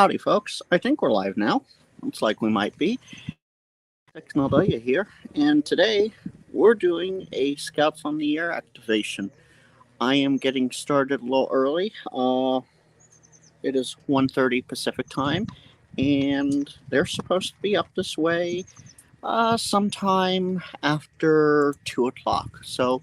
Howdy, folks. I think we're live now. Looks like we might be. Technodalia here, and today we're doing a Scouts on the Air activation. I am getting started a little early. It is 1:30 Pacific time, and they're supposed to be up this way sometime after 2 o'clock. So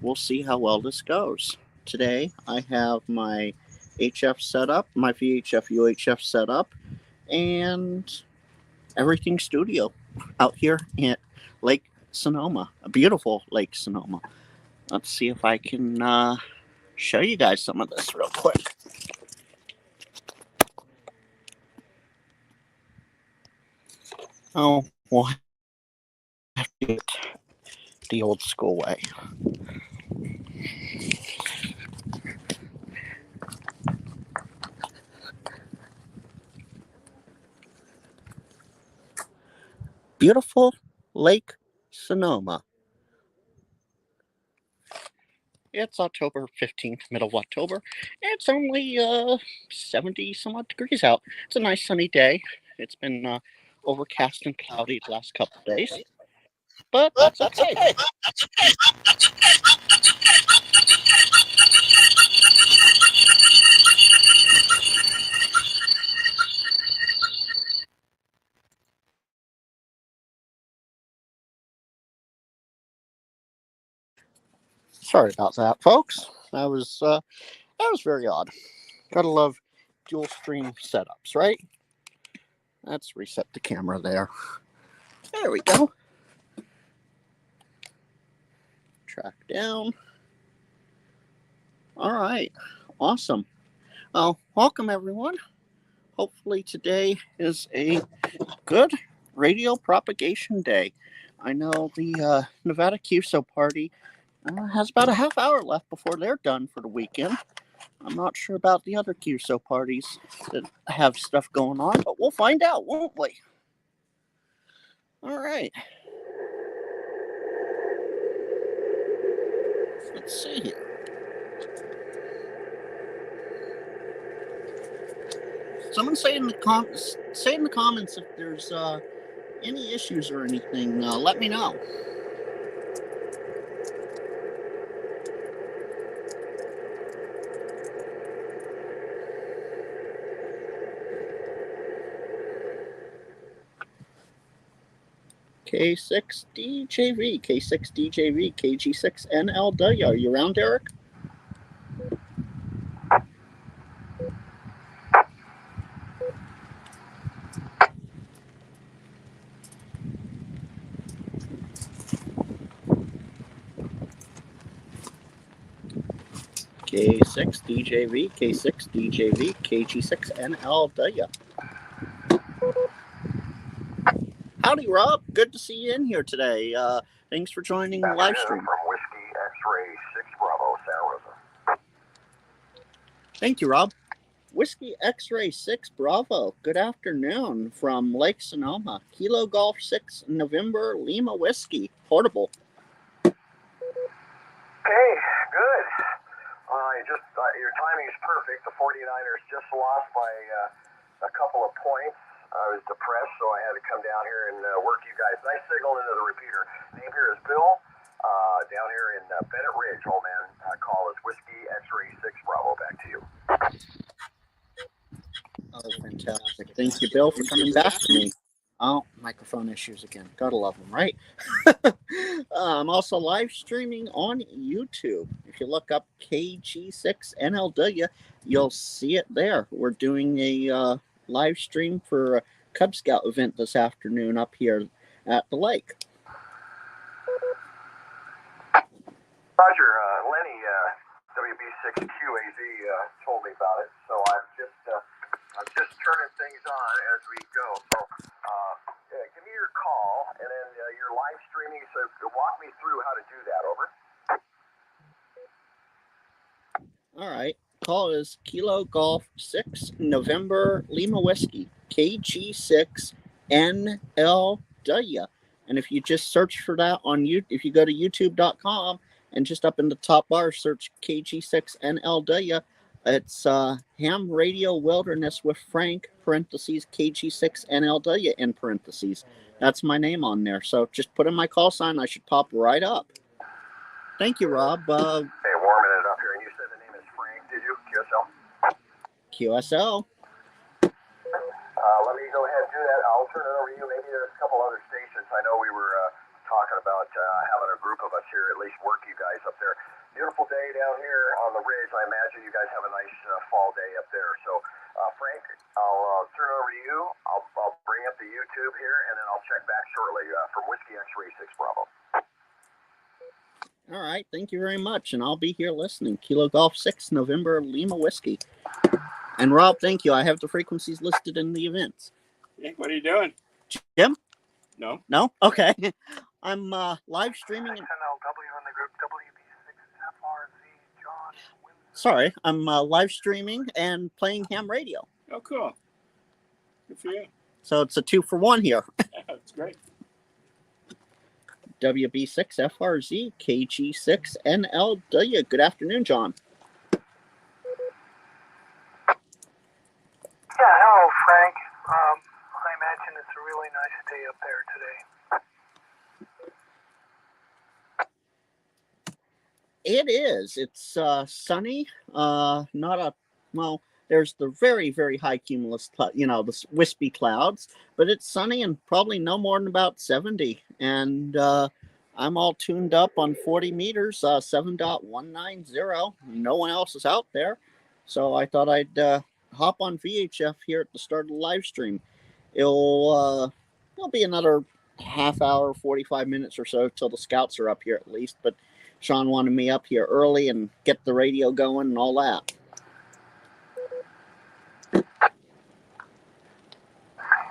we'll see how well this goes. Today I have my HF set up, my VHF UHF set up, and everything studio out here at Lake Sonoma, a beautiful Lake Sonoma. Let's see if I can show you guys some of this real quick. Oh, we'll have to do it the old school way. Beautiful Lake Sonoma. It's October 15th, middle of October. It's only 70 some odd degrees out. It's a nice sunny day. It's been overcast and cloudy the last couple of days. But that's okay. Sorry about that, folks. That was very odd. Gotta love dual stream setups, right? Let's reset the camera there. There we go. Track down. All right. Awesome. Well, welcome everyone. Hopefully today is a good radio propagation day. I know the Nevada QSO party has about a half hour left before they're done for the weekend. I'm not sure about the other QSO parties that have stuff going on, but we'll find out, won't we? All right. Let's see here. Someone say in the comments if there's any issues or anything. Let me know. K6DJV, K6DJV, KG6NLW. Are you around, Derek? K6DJV, K6DJV, KG6NLW. Howdy, Rob. Good to see you in here today. Thanks for joining the live stream. From Whiskey X-Ray 6 Bravo, Santa Rosa. Thank you, Rob. Whiskey X-Ray 6 Bravo. Good afternoon from Lake Sonoma. Kilo Golf 6 November Lima Whiskey. Portable. Hey, good. Your timing is perfect. The 49ers just lost by a couple of points. I was depressed, so I had to come down here and work you guys. Nice signal into the repeater. Name here is Bill, down here in Bennett Ridge. Old man, call is Whiskey X-Ray 6 Bravo. Back to you. Oh, fantastic. Thank you, Bill, for coming back to me. Oh, microphone issues again. Gotta love them, right? I'm also live streaming on YouTube. If you look up KG6NLW, you'll see it there. We're doing a live stream for a Cub Scout event this afternoon up here at the lake. Roger, Lenny, WB6QAZ told me about it, so I'm just turning things on as we go. So, give me your call, and then you're live streaming. So, walk me through how to do that. Over. All right. Call is Kilo Golf 6 November Lima Whiskey, KG6NLW. And if you just search for that on YouTube, if you go to youtube.com and just up in the top bar, search KG6NLW, It's Ham Radio Wilderness with Frank, parentheses, KG6NLW, in parentheses. That's my name on there. So just put in my call sign. I should pop right up. Thank you, Rob. Hey, warming it up here. And you said the name is Frank, did you? QSL? QSL. Let me go ahead and do that. I'll turn it over to you. Maybe there's a couple other stations. I know we were talking about having a group of us here, at least work you guys up there. Beautiful day down here on the ridge. I imagine you guys have a nice fall day up there. So, Frank, I'll turn it over to you. I'll bring up the YouTube here, and then I'll check back shortly from Whiskey X-Ray 6 Bravo. All right. Thank you very much. And I'll be here listening. Kilo Golf 6, November, Lima Whiskey. And Rob, thank you. I have the frequencies listed in the events. Hey, what are you doing? Jim? No. No? Okay. I'm live streaming. NLW in the group WB6FRZ John. Sorry, I'm live streaming and playing ham radio. Oh, cool. Good for you. So it's a 2-for-1 here. That's great. WB6FRZ KG6NLW. Good afternoon, John. Yeah, hello, Frank. I imagine it's a really nice day up there today. It is. It's sunny. There's the very, very high cumulus, the wispy clouds, but it's sunny and probably no more than about 70. And I'm all tuned up on 40 meters, 7.190. No one else is out there. So I thought I'd hop on VHF here at the start of the live stream. It'll be another half hour, 45 minutes or so till the scouts are up here at least. But Sean wanted me up here early and get the radio going and all that. Hey,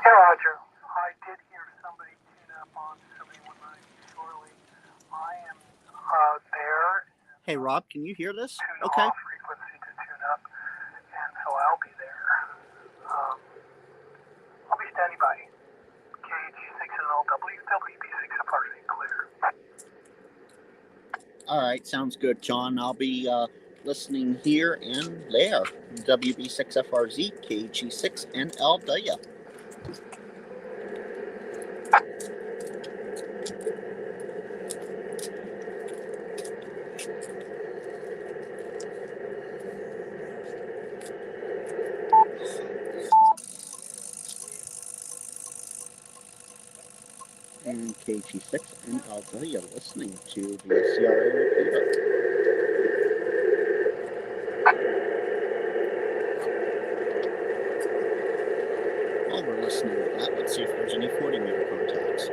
Roger. I did hear somebody tune up on 7190 shortly. I am there. Hey, Rob, can you hear this? Tune Okay. off frequency to tune up, and so I'll be there. I'll be standing by. KG6NLW, WB6FRZ clear. All right, sounds good, John. I'll be listening here and there. WB6FRZ, KG6NLW. And KG6NLW, listening to the CRA repeater. While we're listening to that, let's see if there's any 40 meter contacts.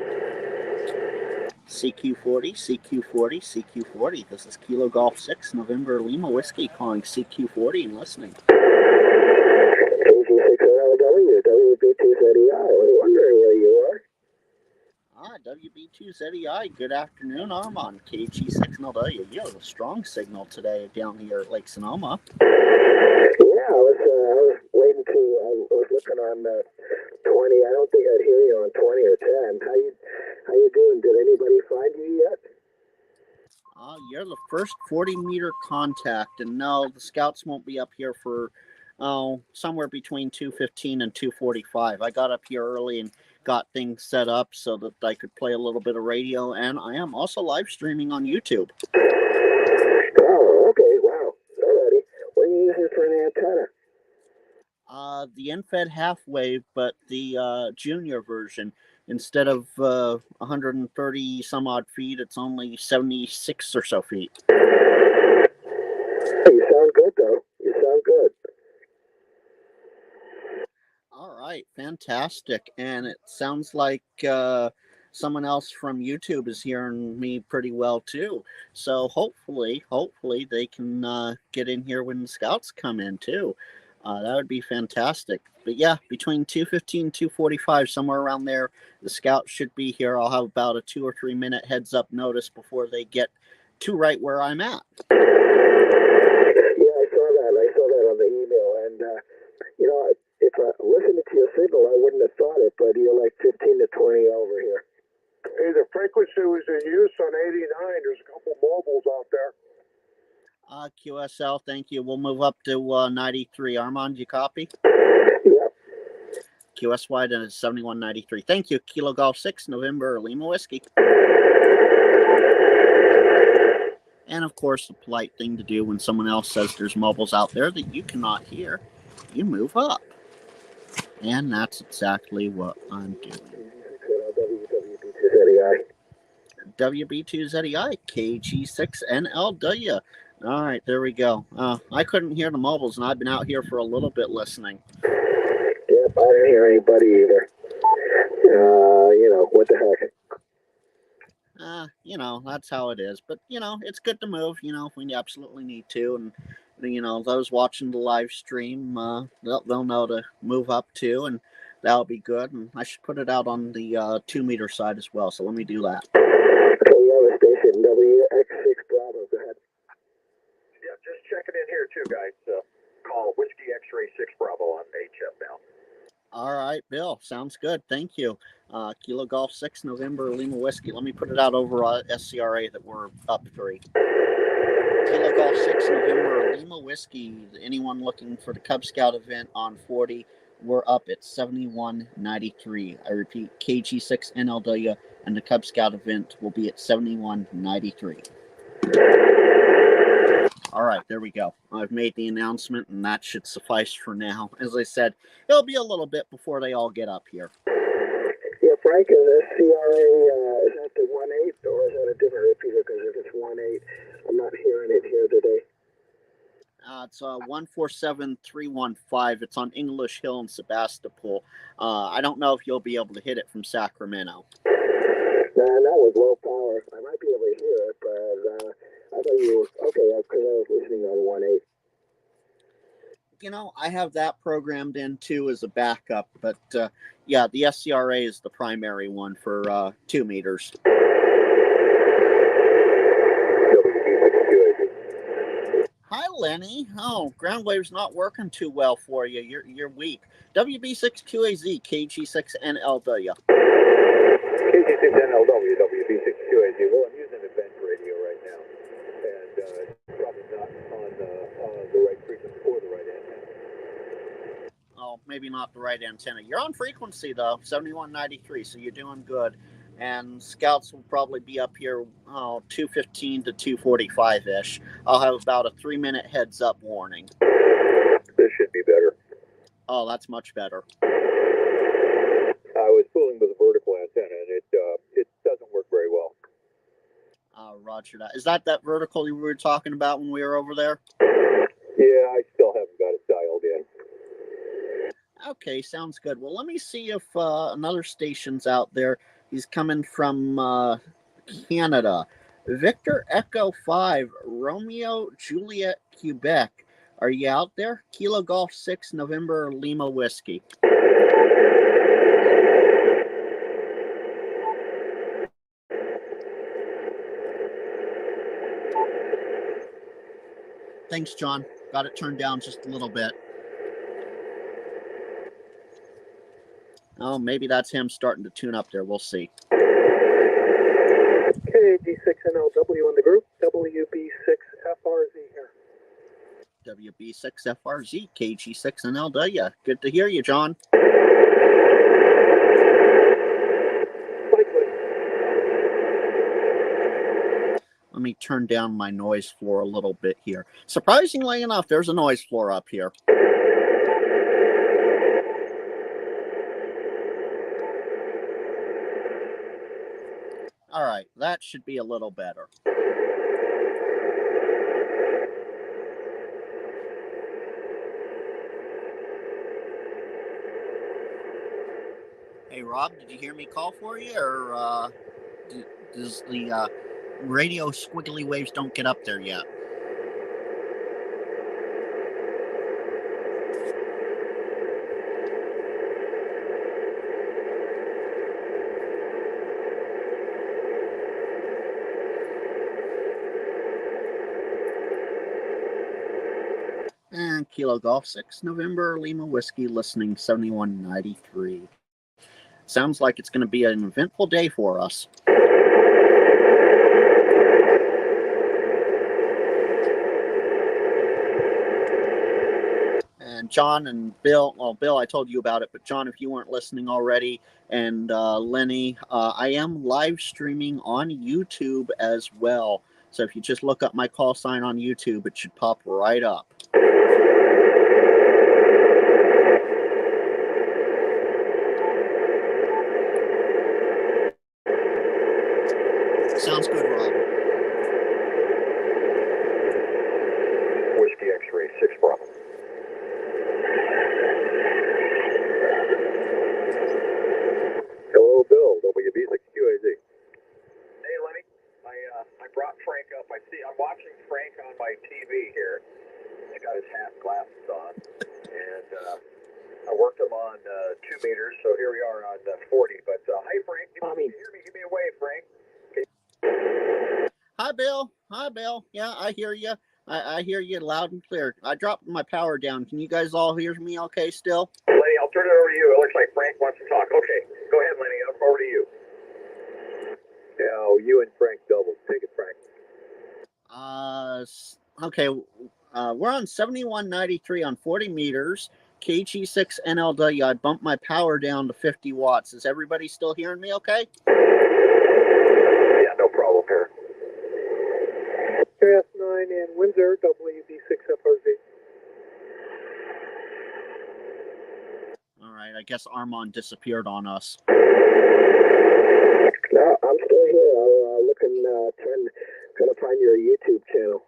CQ40, CQ40, CQ40. This is Kilo Golf 6, November Lima Whiskey, calling CQ40 and listening. KG6NLW, WB2ZEI. We're wondering where you are. WB2ZEI, good afternoon. I'm on KG6NLW. You have a strong signal today down here at Lake Sonoma. Yeah, I was waiting to. I was looking on 20. I don't think I'd hear you on 20 or 10. How you doing? Did anybody find you yet? You're the first 40 meter contact, and no, the scouts won't be up here for somewhere between 2:15 and 2:45. I got up here early and got things set up so that I could play a little bit of radio, and I am also live streaming on YouTube. Oh, okay, wow. Alrighty. What are you using for an antenna? The InFed half wave, but the junior version. Instead of 130 some odd feet, it's only 76 or so feet. You sound good, though. You sound good. All right, fantastic. And it sounds like someone else from YouTube is hearing me pretty well too. So hopefully they can get in here when the scouts come in too. That would be fantastic. But yeah, between 2:15 and 2:45, somewhere around there, the scouts should be here. I'll have about a 2 or 3 minute heads up notice before they get to right where I'm at. Yeah, I saw that on the email. And, if I listened to your signal, I wouldn't have thought it, but you're like 15 to 20 over here. Hey, the frequency was in use on 89. There's a couple mobiles out there. QSL, thank you. We'll move up to 93. Armand, you copy? Yeah. QSY then is 7193. Thank you. Kilo Golf 6, November, Lima Whiskey. And of course, the polite thing to do when someone else says there's mobiles out there that you cannot hear, you move up. And that's exactly what I'm doing. WB2ZEI, KG6NLW. All right, there we go. I couldn't hear the mobiles, and I've been out here for a little bit listening. Yep, I didn't hear anybody either. What the heck? That's how it is. But, it's good to move, if we absolutely need to. And, those watching the live stream, they'll know to move up too, and that'll be good. And I should put it out on the 2-meter side as well. So let me do that. Okay, you have a station WX6 Bravo. Go ahead. Yeah, just checking in here too, guys. Call Whiskey X-Ray 6 Bravo on HF now. All right, Bill. Sounds good. Thank you. Kilo Golf 6, November, Lima Whiskey. Let me put it out over SCRA that we're up 3. Kilo Golf 6, November, Lima Whiskey. Anyone looking for the Cub Scout event on 40, we're up at 7193. I repeat, KG6 NLW, and the Cub Scout event will be at 7193. All right, there we go. I've made the announcement, and that should suffice for now. As I said, it'll be a little bit before they all get up here. Yeah, Frank, is this CRA, is that the 1.8 or is that a different repeater? Because if it's 1.8, I'm not hearing it here today. It's 147315. It's on English Hill in Sebastopol. I don't know if you'll be able to hit it from Sacramento. That was low power. I might be able to hear it, but I thought you were okay. Because I was listening on 1.8. I have that programmed in too as a backup, but yeah, the SCRA is the primary one for 2 meters. Hi, Lenny. Oh, ground wave's not working too well for you. You're weak. WB6QAZ, KG6NLW. KG6NLW, WB6QAZ. Well, I'm using advanced radio right now, and probably not on the right frequency or the right antenna. Oh, maybe not the right antenna. You're on frequency, though, 7193, so you're doing good. And scouts will probably be up here 2:15 to 2:45-ish. I'll have about a 3-minute heads-up warning. This should be better. Oh, that's much better. I was fooling with a vertical antenna, and it doesn't work very well. Roger that. Is that vertical you were talking about when we were over there? Yeah, I still haven't got it dialed in. Okay, sounds good. Well, let me see if another station's out there. He's coming from Canada. Victor Echo 5, Romeo Juliet, Quebec. Are you out there? Kilo Golf 6, November, Lima Whiskey. Thanks, John. Got it turned down just a little bit. Oh, maybe that's him starting to tune up there. We'll see. KG6NLW in the group. WB6FRZ here. WB6FRZ, KG6NLW. Good to hear you, John. Let me turn down my noise floor a little bit here. Surprisingly enough, there's a noise floor up here. All right, that should be a little better. Hey, Rob, did you hear me call for you, or does the radio squiggly waves don't get up there yet? And Kilo Golf 6, November, Lima Whiskey, listening 7193. Sounds like it's going to be an eventful day for us. John and Bill, well, Bill, I told you about it, but John, if you weren't listening already, and Lenny, I am live streaming on YouTube as well. So if you just look up my call sign on YouTube, it should pop right up. Sounds good, Rob. Whiskey X-ray 6 Bravo. Hello, Bill. WB6QAZ. Hey, Lenny. I brought Frank up. I'm watching Frank on my TV here. He's got his half glasses on, and I worked him on 2 meters. So here we are on 40. But hi, Frank. Can you hear me? Give me a wave, Frank. Hi, Bill. Hi, Bill. Yeah, I hear you. I hear you loud and clear. I dropped my power down. Can you guys all hear me okay still? Lenny, I'll turn it over to you. It looks like Frank wants to talk. Okay, go ahead, Lenny. Over to you. Yeah, you and Frank doubles. Take it, Frank. Okay. We're on 7193 on 40 meters. KG6 NLW. I bumped my power down to 50 watts. Is everybody still hearing me okay? Yeah, no problem here. KS9 in Windsor, WV6FRZ. All right. I guess Armand disappeared on us. No, I'm still here. I'm looking, trying to find your YouTube channel.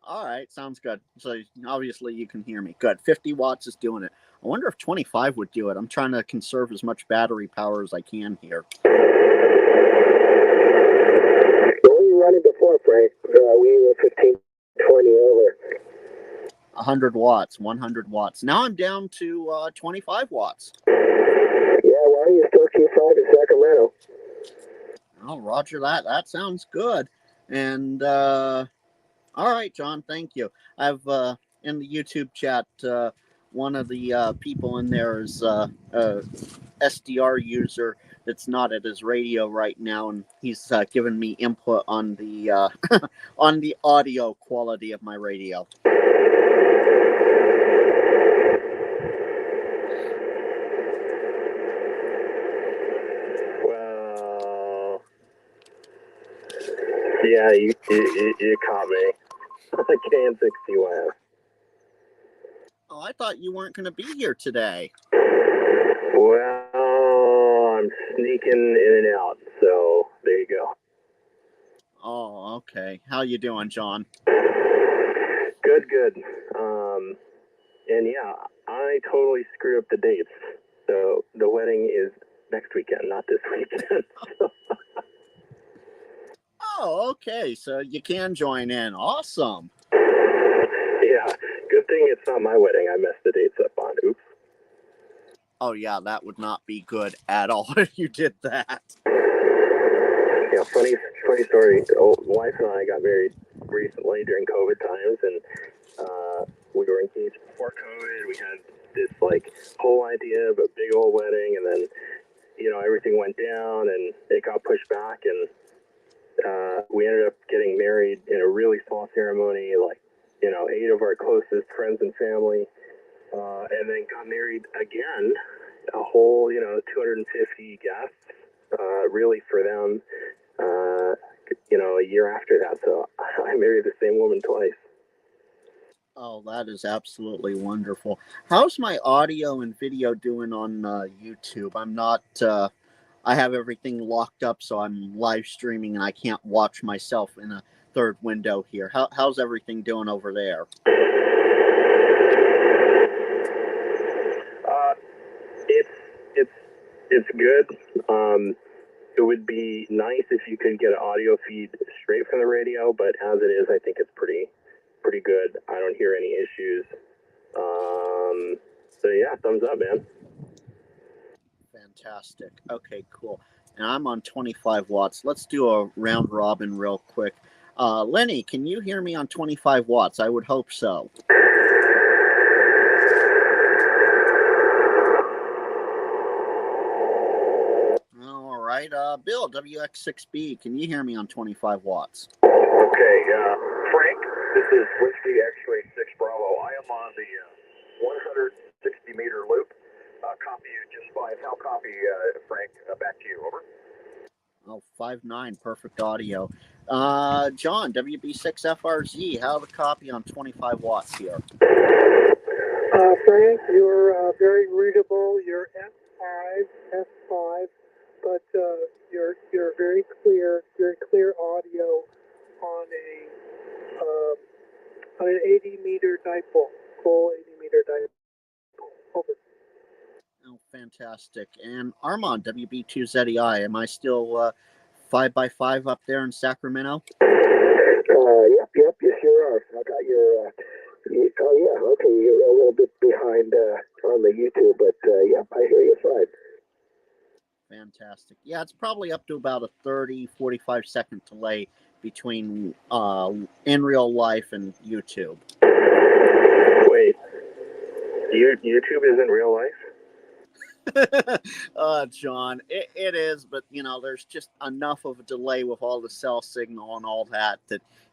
All right. Sounds good. So obviously you can hear me. Good. 50 watts is doing it. I wonder if 25 would do it. I'm trying to conserve as much battery power as I can here. What were you running before, Frank? We were 15, 20 over. 100 watts, 100 watts. Now I'm down to 25 watts. Yeah, why don't you still keep flying to Sacramento? Oh, roger that. That sounds good. And all right, John, thank you. I've in the YouTube chat, one of the people in there is a SDR user that's not at his radio right now, and he's given me input on the on the audio quality of my radio. Well, yeah, you caught me. I can't 61. Oh, I thought you weren't going to be here today. Well, I'm sneaking in and out, so there you go. Oh, okay. How you doing, John? Good. And yeah, I totally screwed up the dates. So the wedding is next weekend, not this weekend. Oh, okay. So you can join in. Awesome. Yeah, good thing it's not my wedding. I messed the dates up on. Oops. Oh, yeah, that would not be good at all if you did that. Yeah, funny story. Wife and I got married recently during COVID times, and we were engaged before COVID. We had this whole idea of a big old wedding, and then everything went down, and it got pushed back, and we ended up getting married in a really small ceremony, 8 of our closest friends and family, and then got married again, a whole 250 guests, really for them. A year after that. So I married the same woman twice. Oh, that is absolutely wonderful. How's my audio and video doing on YouTube? I'm not, I have everything locked up, so I'm live streaming and I can't watch myself in a third window here. How's everything doing over there? It's good. It would be nice if you could get an audio feed straight from the radio, but as it is, I think it's pretty good. I don't hear any issues. So yeah, thumbs up, man. Fantastic. Okay, cool. And I'm on 25 watts. Let's do a round robin real quick. Lenny, can you hear me on 25 watts? I would hope so. All right. Bill, WX6B, can you hear me on 25 watts? Okay, Frank, this is Whiskey X-ray 6 Bravo. I am on the 160-meter loop. Copy you just fine. How copy, Frank? Back to you. Over. Oh, 5.9, perfect audio. John, WB6FRZ, how the copy on 25 watts here? Frank, you're very readable. You're F5, but you're very clear audio on an 80-meter dipole, full 80-meter dipole. Over. Oh, fantastic. And Armand, WB2ZEI, am I still 5x5 up there in Sacramento? Yep, you sure are. I got your, oh yeah, okay, you're a little bit behind on the YouTube, but yep, I hear you fine. Fantastic. Yeah, it's probably up to about a 30, 45 second delay between in real life and YouTube. Wait, YouTube isn't real life? John, it is, but there's just enough of a delay with all the cell signal and all that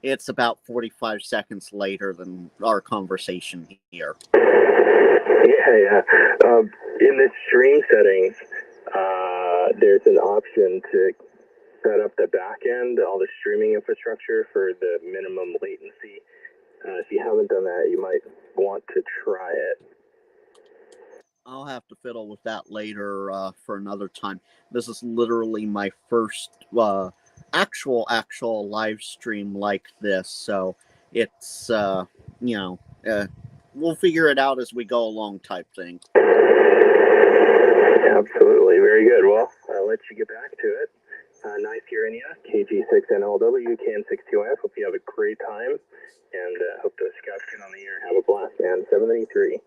it's about 45 seconds later than our conversation here. Yeah. In the stream settings, there's an option to set up the back end, all the streaming infrastructure for the minimum latency. If you haven't done that, you might want to try it. I'll have to fiddle with that later for another time. This is literally my first actual live stream like this, so it's we'll figure it out as we go along type thing. Absolutely, very good. Well, I'll let you get back to it. Nice hearing you. KG6NLW, CAN62F. Hope you have a great time, and hope the scouts get on the air. Have a blast, man. 793.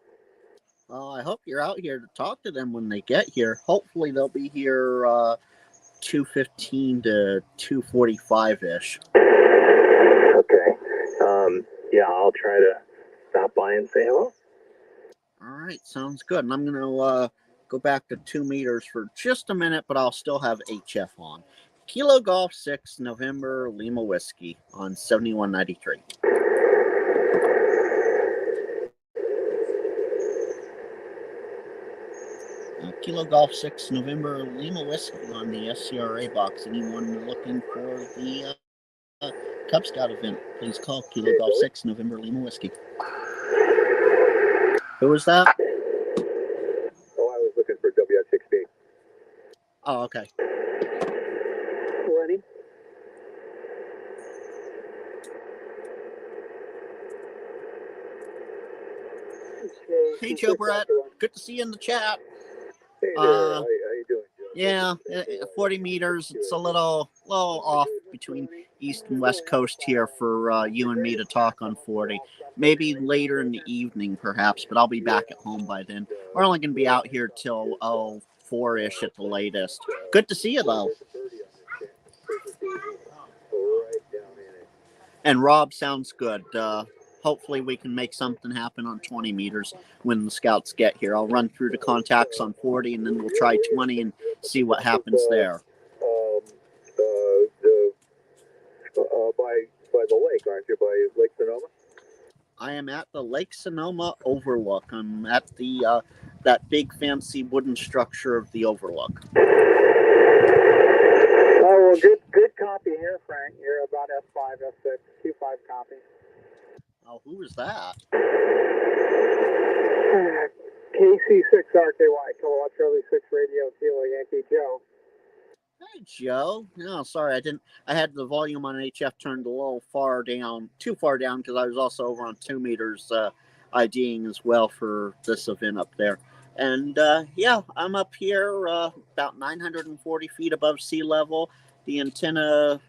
I hope you're out here to talk to them when they get here. Hopefully they'll be here 2:15 to 2:45-ish. Okay. Yeah, I'll try to stop by and say hello. All right, sounds good. And I'm going to go back to 2 meters for just a minute, but I'll still have HF on. Kilo Golf 6, November, Lima Whiskey on 7193. Kilo Golf 6, November, Lima Whiskey on the SCRA box. Anyone looking for the Cub Scout event, please call Kilo Golf 6, November, Lima Whiskey. Who was that? Oh, I was looking for WX6B. Oh, okay. Ready? Hey, Joe Brett. Good to see you in the chat. Hey there, how you doing, Joe? Yeah, 40 meters. It's a little off between East and West Coast here for you and me to talk on 40. Maybe later in the evening, perhaps, but I'll be back at home by then. We're only going to be out here till 4-ish at the latest. Good to see you, though. And Rob sounds good. Hopefully we can make something happen on 20 meters when the scouts get here. I'll run through the contacts on 40, and then we'll try 20 and see what happens there. By the lake, aren't you? By Lake Sonoma? I am at the Lake Sonoma Overlook. I'm at the that big fancy wooden structure of the Overlook. Oh, well, good copy here, Frank. You're about F5, F6, Q5 copy. Oh, who is that? KC6RKY, Kilowatt Charlie 6 Radio, Kilo Yankee Joe. Hey, Joe. No, sorry, I had the volume on HF turned a little too far down, because I was also over on 2 meters IDing as well for this event up there. And yeah, I'm up here about 940 feet above sea level. The antenna,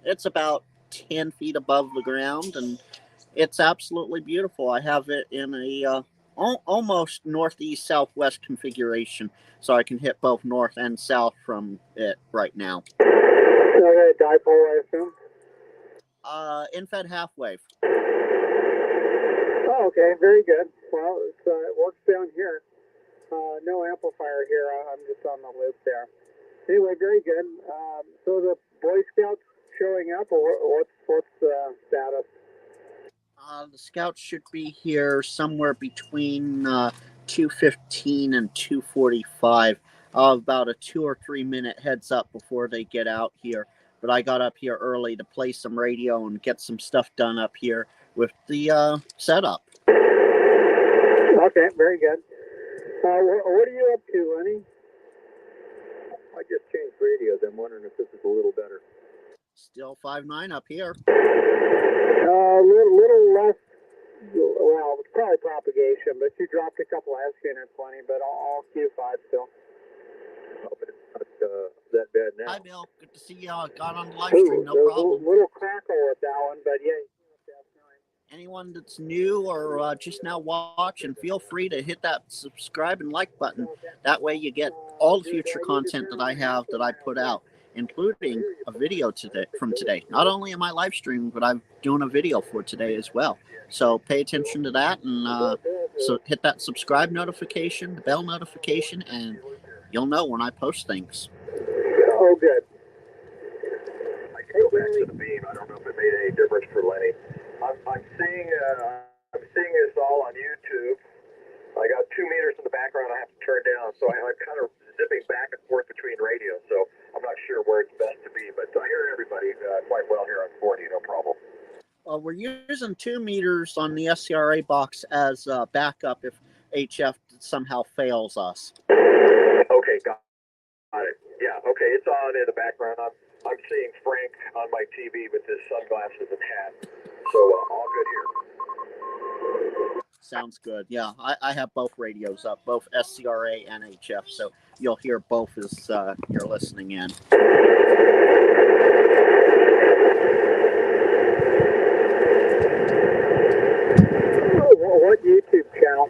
it's about 10 feet above the ground, and it's absolutely beautiful. I have it in a almost northeast southwest configuration, so I can hit both north and south from it right now. Okay, dipole, I assume? Infed half wave. Oh, okay, very good. Well, it works down here. No amplifier here. I'm just on the loop there. Anyway, very good. So the Boy Scouts showing up, or what's the status? The scouts should be here somewhere between 2:15 and 2:45. About a 2 or 3 minute heads up before they get out here. But I got up here early to play some radio and get some stuff done up here with the setup. Okay, very good. What are you up to, Lenny? I just changed radios. I'm wondering if this is a little better. Still 5.9 up here. Little less. Well, it's probably propagation, but you dropped a couple S units, Lenny. But all Q5 still. Oh, but it's not that bad now. Hi, Bill. Good to see you. Got on the live stream. No there's problem. A little crackle with that one, but yeah. Anyone that's new or just now watching, feel free to hit that subscribe and like button. That way you get all the future content that I have that I put out, including a video from today. Not only am I live streaming, but I'm doing a video for today as well. So pay attention to that and so hit that subscribe notification, the bell notification, and you'll know when I post things. Oh, good. I can go back to the beam. I don't know if it made any difference for Lenny. I'm seeing this all on YouTube. I got 2 meters in the background I have to turn down, so I'm kind of zipping back and forth between radios, so I'm not sure where it's best to be, but I hear everybody quite well here on 40, no problem. We're using 2 meters on the SCRA box as backup if HF somehow fails us. Okay, got it. Yeah, okay, it's on in the background. I'm seeing Frank on my TV with his sunglasses and hat, so all good here. Sounds good. Yeah, I have both radios up, both SCRA and HF, so you'll hear both as you're listening in. What YouTube channel?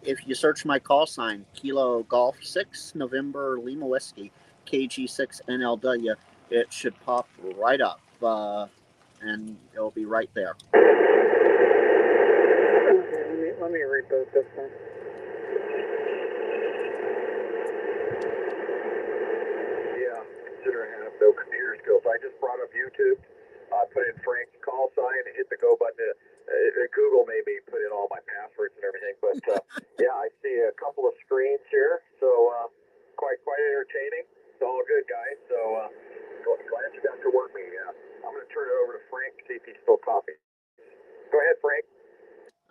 If you search my call sign, Kilo Golf 6 November Lima Whiskey, KG6 NLW, it should pop right up, and it'll be right there. Let me reboot this one. Yeah, considering I have no computer skills, I just brought up YouTube, put in Frank's call sign, and hit the go button. Google made me put in all my passwords and everything, but yeah, I see a couple of screens here, so quite entertaining. It's all good, guys. So glad you got to work me. I'm going to turn it over to Frank, see if he's still copying. Go ahead, Frank.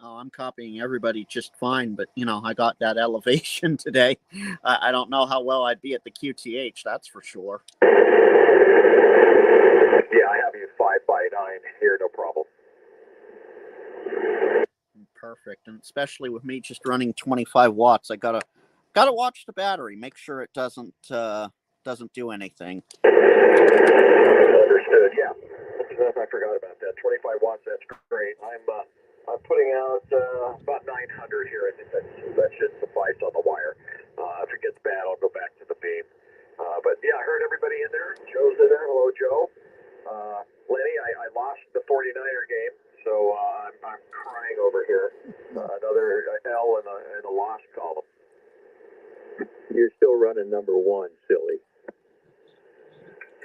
Oh, I'm copying everybody just fine, but I got that elevation today. I don't know how well I'd be at the QTH, that's for sure. Yeah, I have you 5x9 here, no problem. Perfect, and especially with me just running 25 watts, I gotta watch the battery, make sure it doesn't do anything. Understood. Yeah, I forgot about that. 25 watts. That's great. I'm putting out about 900 here. I think that should suffice on the wire. If it gets bad, I'll go back to the beam. But yeah, I heard everybody in there. Joe's in there. Hello, Joe. Lenny, I lost the 49er game, so I'm crying over here. Another L in the loss column. You're still running number 1, silly.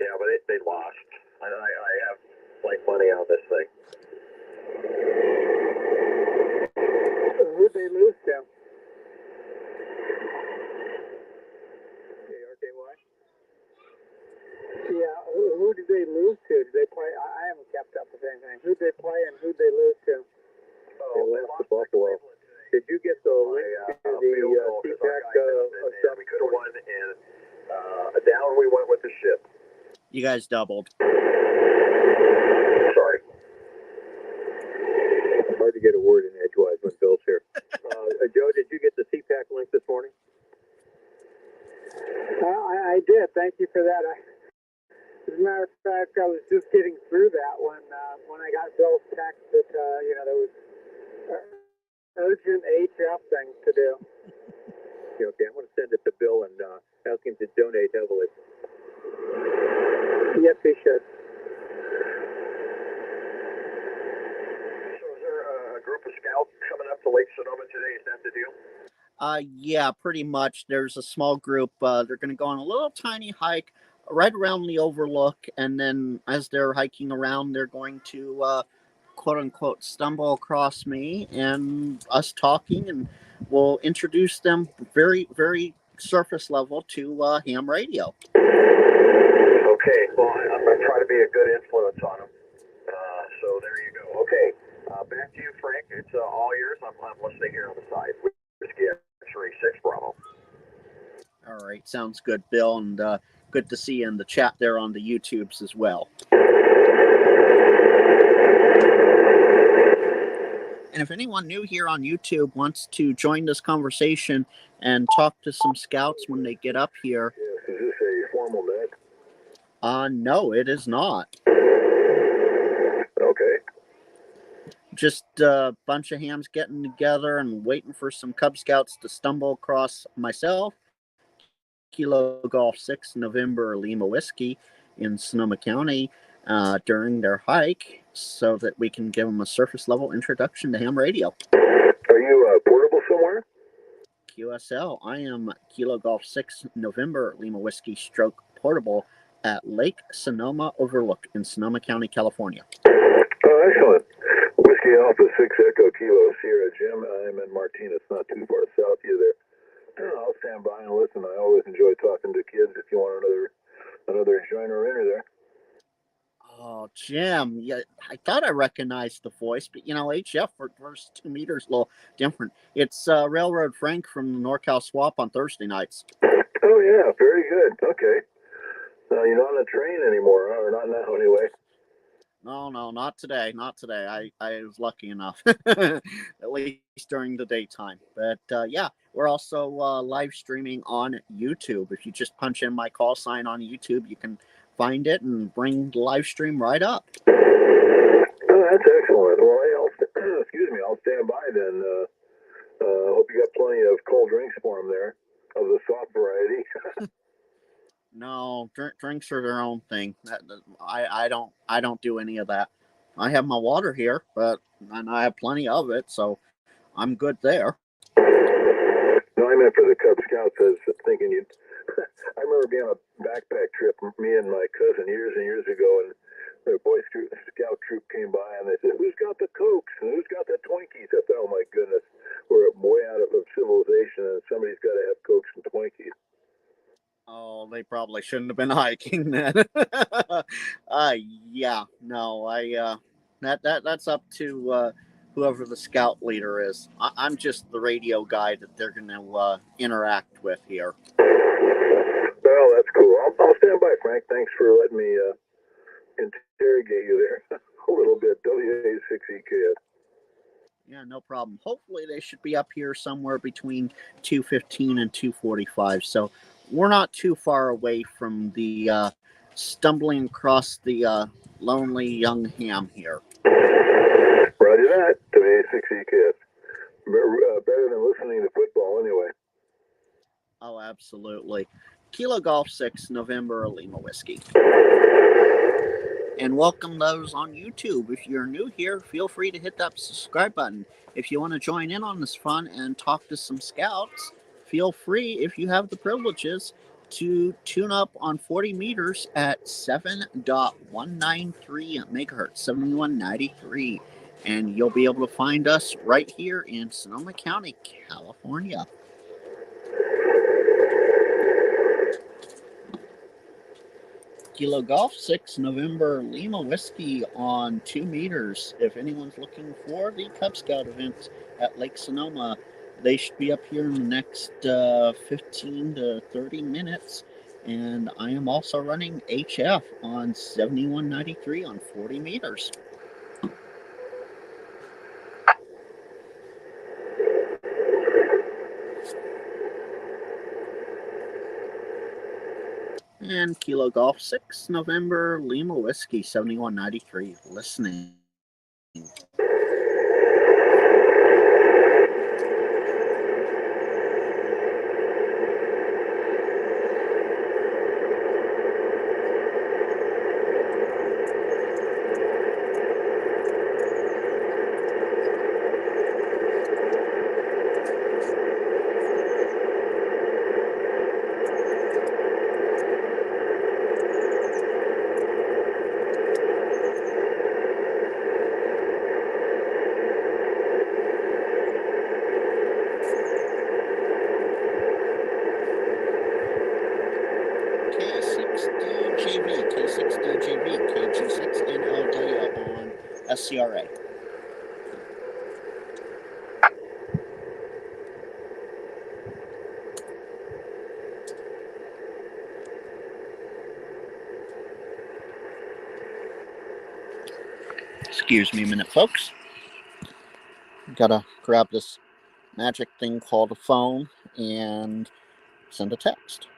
Yeah, but they lost. I have like money on this thing. Who'd they lose to? KRKY? Yeah, who did they lose to? Did they play? I haven't kept up with anything. Who'd they play and who'd they lose to? They lost to Buffalo. Did you get the link to the CPAC stuff? We could have won, and down we went with the ship. You guys doubled. Sorry. Hard to get a word in edgewise when Bill's here. Joe, did you get the CPAC link this morning? I did. Thank you for that. As a matter of fact, I was just getting through that when I got Bill's text that there was urgent HF things to do. Okay, I'm going to send it to Bill and ask him to donate heavily. Yes, he should. So is there a group of scouts coming up to Lake Sonoma today? Is that the deal? Yeah, pretty much. There's a small group. They're going to go on a little tiny hike right around the overlook, and then as they're hiking around, they're going to quote unquote stumble across me and us talking, and we'll introduce them very, very surface level to ham radio. Okay, well, I'm going to try to be a good influence on them. So there you go. Okay, back to you, Frank. It's all yours. I'm listening here on the side. Whiskey X-ray 6 Bravo. All right, sounds good, Bill, and good to see you in the chat there on the YouTubes as well. And if anyone new here on YouTube wants to join this conversation and talk to some scouts when they get up here. Yes, is this a formal net? No, it is not. Okay. Just a bunch of hams getting together and waiting for some Cub Scouts to stumble across myself, Kilo Golf 6 November Lima Whiskey in Sonoma County during their hike, so that we can give them a surface level introduction to ham radio. Are you portable somewhere? QSL. I am Kilo Golf 6 November Lima Whiskey stroke portable at Lake Sonoma Overlook in Sonoma County, California. Oh, excellent. Whiskey Alpha 6 Echo Kilo Sierra Jim. I'm in Martinez, not too far south of you there. I'll stand by and listen. I always enjoy talking to kids. If you want another joiner inner there. Oh, Jim, yeah, I thought I recognized the voice, but HF for first 2 meters a little different. It's Railroad Frank from the NorCal Swap on Thursday nights. Oh yeah, very good. Okay. You're not on a train anymore, huh? Or not now anyway. No, not today. Not today. I was lucky enough, at least during the daytime. But yeah, we're also live streaming on YouTube. If you just punch in my call sign on YouTube, you can find it and bring the live stream right up. Oh, that's excellent. Well, hey, I'll stand by then. Hope you got plenty of cold drinks for them there, of the soft variety. No, drinks are their own thing. I don't do any of that. I have my water here, and I have plenty of it, so I'm good there. No, I meant for the Cub Scouts. I was thinking you'd. I remember being on a backpack trip, me and my cousin years and years ago, and the Boy Scout troop came by and they said, "Who's got the Cokes and who's got the Twinkies?" I thought, "Oh my goodness, we're way out of civilization, and somebody's got to have Cokes and Twinkies." Oh, they probably shouldn't have been hiking then. Yeah, no, that's up to whoever the scout leader is. I'm just the radio guy that they're going to interact with here. Well, that's cool. I'll stand by, Frank. Thanks for letting me interrogate you there a little bit. WA6EKS. Yeah, no problem. Hopefully they should be up here somewhere between 2:15 and 2:45. So we're not too far away from the stumbling across the lonely young ham here. Roger that. WA6EKS. Better than listening to football anyway. Oh, absolutely. Kilo Golf 6 November Lima Whiskey. And welcome those on YouTube. If you're new here, feel free to hit that subscribe button. If you want to join in on this fun and talk to some scouts, feel free, if you have the privileges, to tune up on 40 meters at 7.193 megahertz, 7193. And you'll be able to find us right here in Sonoma County, California. Kilo Golf 6 November Lima Whiskey on 2 meters. If anyone's looking for the Cub Scout event at Lake Sonoma, they should be up here in the next 15 to 30 minutes. And I am also running HF on 7193 on 40 meters. And Kilo Golf 6 November Lima Whiskey 7193 listening. CRA. Excuse me a minute, folks. Gotta grab this magic thing called a phone and send a text.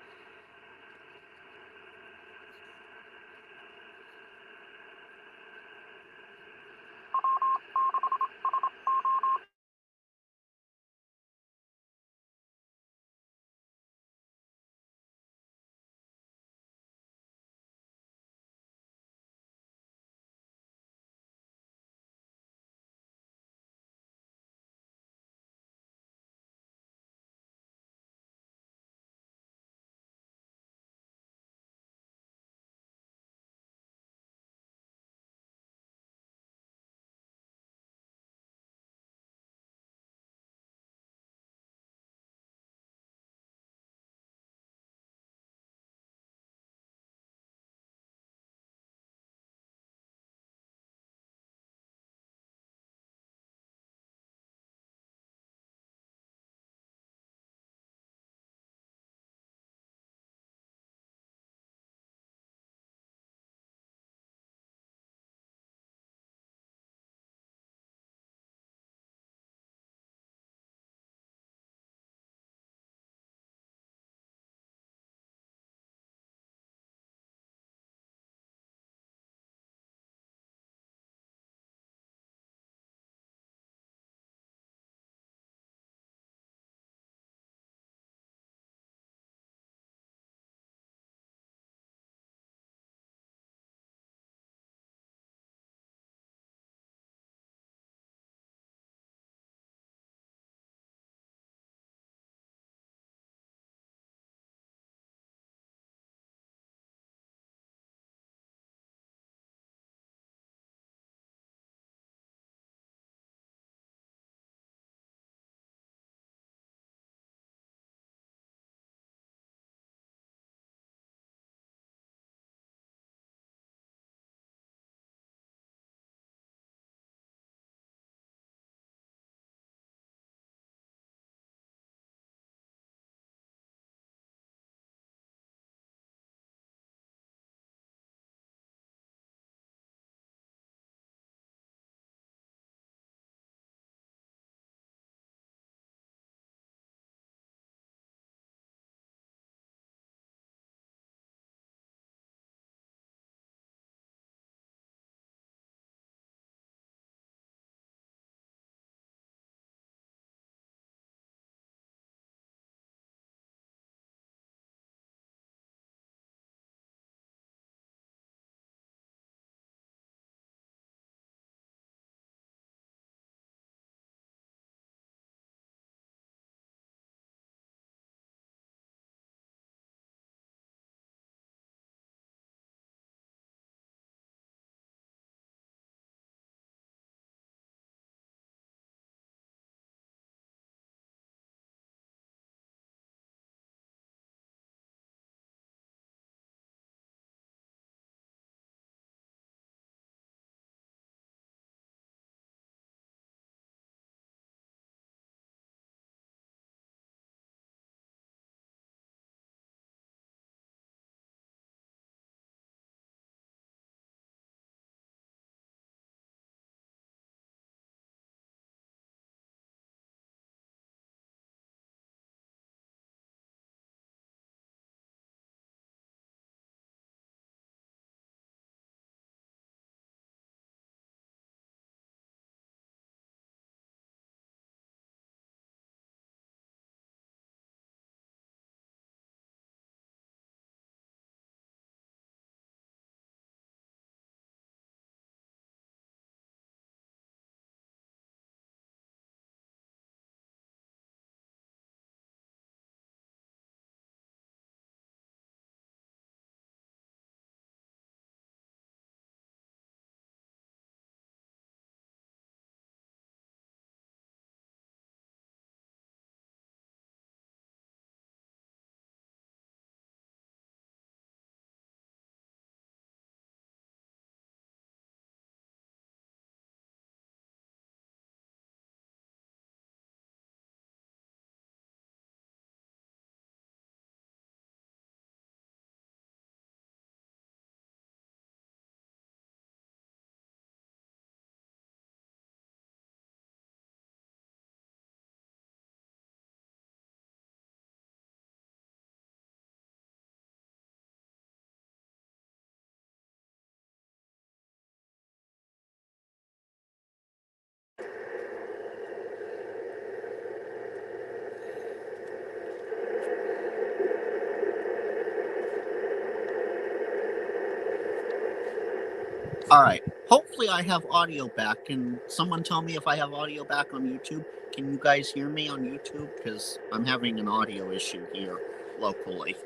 All right. Hopefully, I have audio back. Can someone tell me if I have audio back on YouTube? Can you guys hear me on YouTube? Because I'm having an audio issue here locally.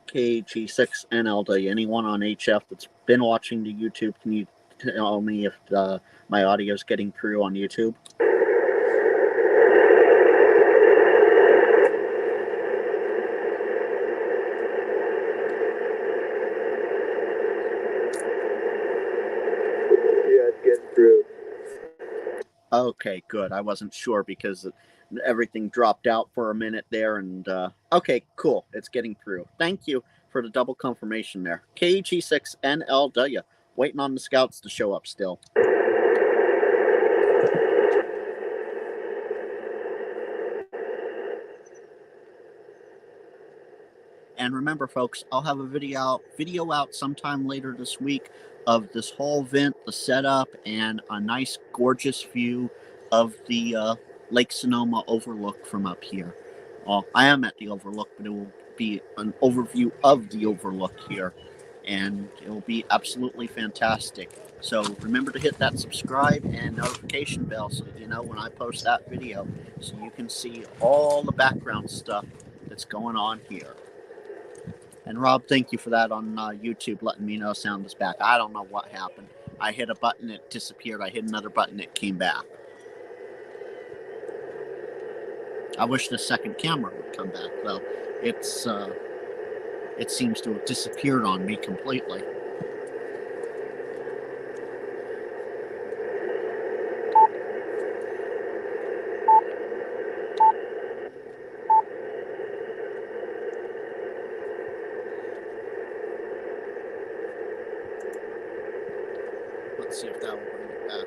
KG6NLD. Anyone on HF that's been watching the YouTube, can you tell me if my audio is getting through on YouTube? Yeah, it's getting through. Okay, good. I wasn't sure because everything dropped out for a minute there. And okay, cool. It's getting through. Thank you for the double confirmation there. KG6NLW. Waiting on the scouts to show up still. And remember, folks, I'll have a video out sometime later this week of this whole event, the setup, and a nice, gorgeous view of the Lake Sonoma overlook from up here. Well, I am at the overlook, but it will be an overview of the overlook here, and it will be absolutely fantastic. So remember to hit that subscribe and notification bell so that you know when I post that video, so you can see all the background stuff that's going on here. And Rob, thank you for that on YouTube, letting me know sound is back. I don't know what happened. I hit a button, it disappeared. I hit another button, it came back. I wish the second camera would come back, though. It seems to have disappeared on me completely. Let's see if that will bring it back.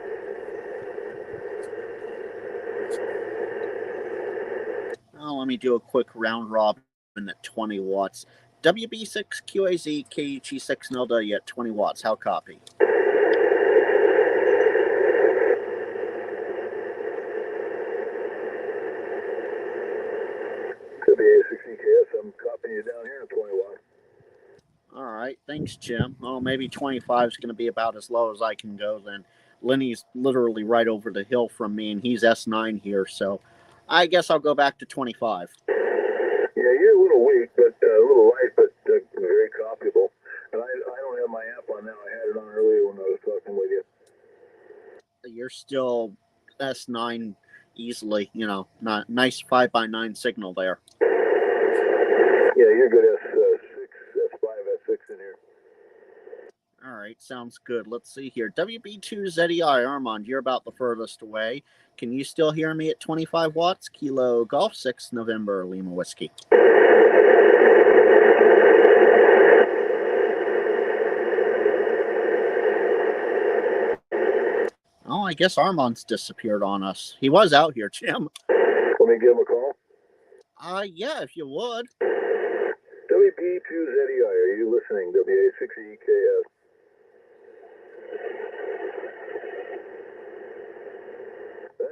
Oh, let me do a quick round robin at 20 watts. WB6QAZ KG6NLW at 20 watts. How copy? WA6EKS, I'm copying you down here at 20 watts. All right, thanks, Jim. Oh, maybe 25 is going to be about as low as I can go then. Lenny's literally right over the hill from me, and he's S9 here, so I guess I'll go back to 25. Yeah, you're a little weak, but a little light, but very copyable. And I don't have my app on now. I had it on earlier when I was talking with you. You're still S9 easily, you know, not nice 5x9 signal there. Yeah, you're good S6, S5, S6 in here. All right, sounds good. Let's see here. WB2ZEI, Armand, you're about the furthest away. Can you still hear me at 25 watts? Kilo Golf 6 November Lima Whiskey. Oh, I guess Armand's disappeared on us. He was out here, Jim. Let me give him a call. Yeah, if you would. WB2ZEI, are you listening? WA6EKS.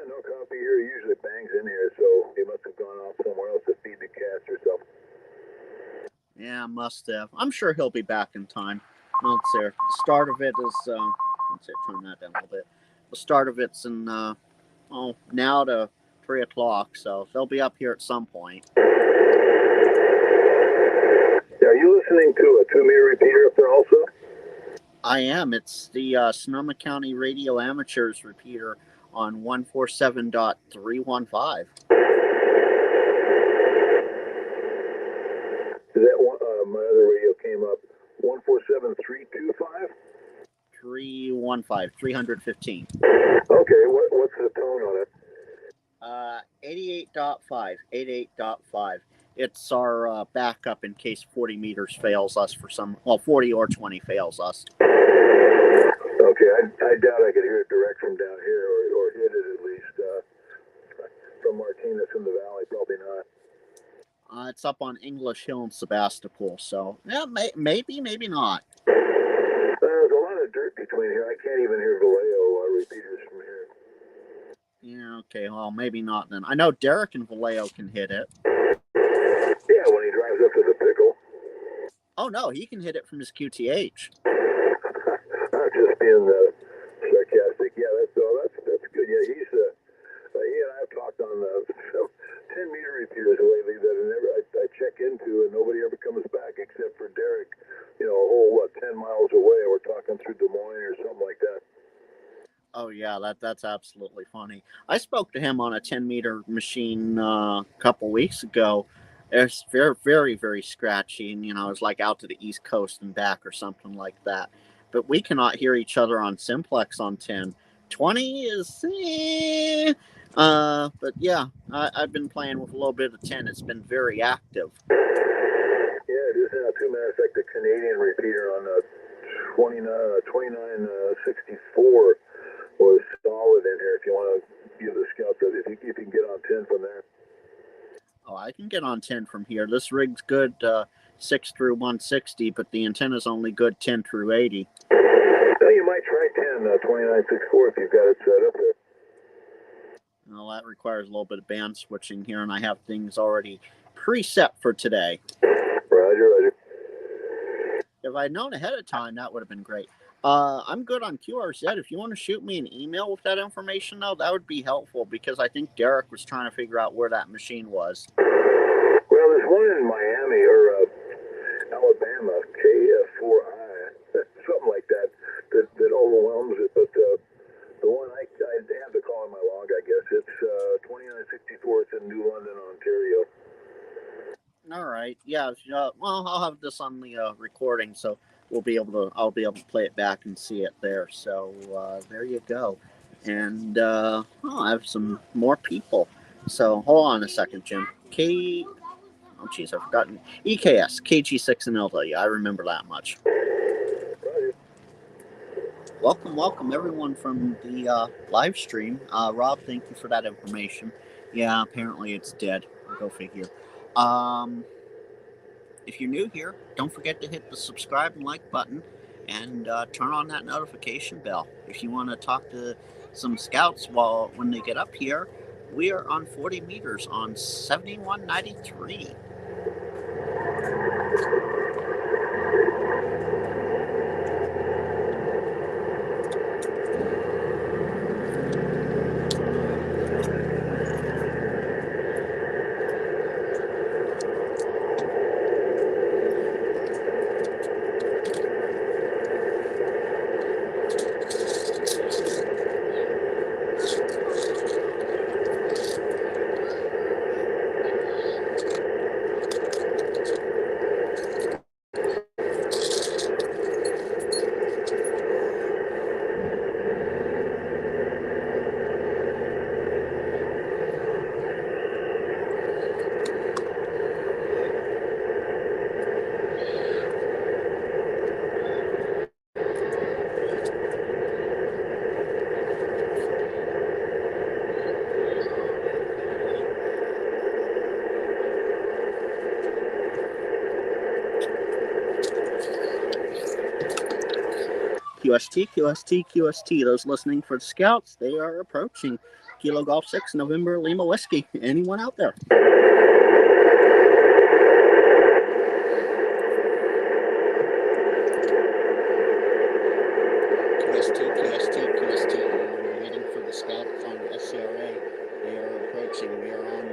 No copy here. He usually bangs in here, so he must have gone off somewhere else to feed the cats or something. Yeah, must have. I'm sure he'll be back in time. Let's see. The start of it is, let's see, turn that down a little bit. The start of it's in, now to 3 o'clock, so they'll be up here at some point. Are you listening to a 2-meter repeater up there also? I am. It's the Sonoma County Radio Amateurs repeater on 147.315. Is that one, my other radio came up 147325? 315. Okay, what's the tone on it? 88.5. 88.5. It's our backup in case 40 meters fails us for some, 40 or 20 fails us. Okay, I doubt I could hear it direct from down here, or hit it at least. From Martinez in the valley, probably not. It's up on English Hill in Sebastopol, so yeah, maybe not. There's a lot of dirt between here. I can't even hear Vallejo repeaters from here. Yeah, okay, well, maybe not then. I know Derek and Vallejo can hit it. Yeah, when he drives up to the pickle. Oh no, he can hit it from his QTH. I'm just being sarcastic. Yeah, that's good. Yeah, he and I have talked on some 10-meter repeaters lately that I check into, and nobody ever comes back except for Derek. A whole 10 miles away. We're talking through Des Moines or something like that. Oh yeah, that's absolutely funny. I spoke to him on a 10-meter machine a couple weeks ago. It's very, very, very scratchy, and it was like out to the East Coast and back or something like that. But we cannot hear each other on Simplex on 10. 20 is, but yeah, I've been playing with a little bit of 10. It's been very active. Yeah, just too. Matter of fact, the Canadian repeater on 2964 was solid in here. If you want to give the scouts, if you can get on 10 from there. Oh, I can get on 10 from here. This rig's good 6 through 160, but the antenna's only good 10 through 80. Well, you might try 10, 2964 if you've got it set up there. Well, that requires a little bit of band switching here, and I have things already preset for today. Roger. If I'd known ahead of time, that would have been great. I'm good on QRZ. If you want to shoot me an email with that information, though, that would be helpful, because I think Derek was trying to figure out where that machine was. Well, there's one in Miami or Alabama, KF4I, something like that overwhelms it. But the one I have to call in my log, I guess, it's 2964. It's in New London, Ontario. All right. Yeah. Well, I'll have this on the recording, so I'll be able to play it back and see it there. So there you go. And I have some more people. So hold on a second, Jim. Oh, geez, I've forgotten. EKS, KG6 and LW. I remember that much. Welcome, everyone from the live stream. Rob, thank you for that information. Yeah, apparently it's dead. Go figure. If you're new here, don't forget to hit the subscribe and like button and turn on that notification bell. If you want to talk to some scouts when they get up here, we are on 40 meters on 7193. QST. Those listening for the scouts, they are approaching Kilo Golf 6 November Lima Whiskey. Anyone out there? QST. We're waiting for the scouts on SCRA. They are approaching. We are on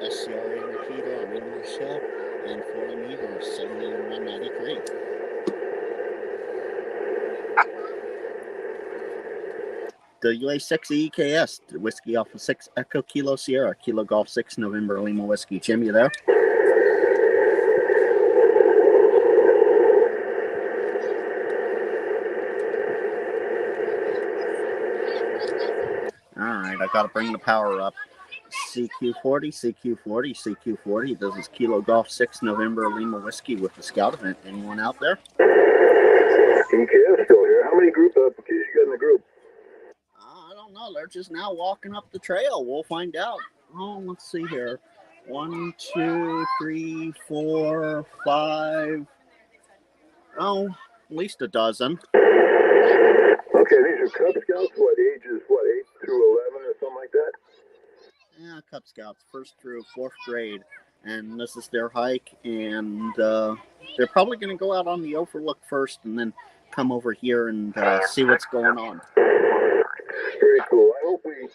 SCRA repeater on English Hill and 40 meters, 7193. WA6 EKS, Whiskey Alpha 6 Echo Kilo Sierra, Kilo Golf 6 November Lima Whiskey. Jim, you there? All right, I got to bring the power up. CQ40. This is Kilo Golf 6 November Lima Whiskey with the Scout event. Anyone out there? EKS still here. How many group applications you got in the group? I don't know. They're just now walking up the trail. We'll find out. Oh, let's see here. 1, 2, 3, 4, 5. Oh, at least a dozen. Okay, these are Cub Scouts. Ages 8 through 11 or something like that? Yeah, Cub Scouts, 1st through 4th grade. and this is their hike. And they're probably going to go out on the overlook first, and then come over here and see what's going on. Very cool. I hope we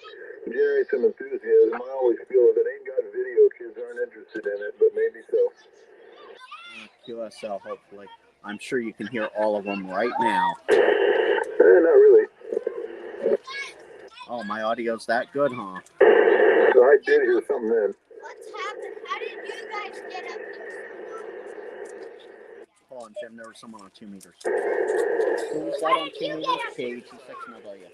generate some enthusiasm. I always feel if it ain't got video, kids aren't interested in it, but maybe so. QSL, hopefully. I'm sure you can hear all of them right now. Not really. Oh, my audio's that good, huh? So I did hear something then. What's happened? How did you guys get up here? Hold on, Jim. There was someone on 2 meters. Who's that on 2 meters? KG6 Novalia.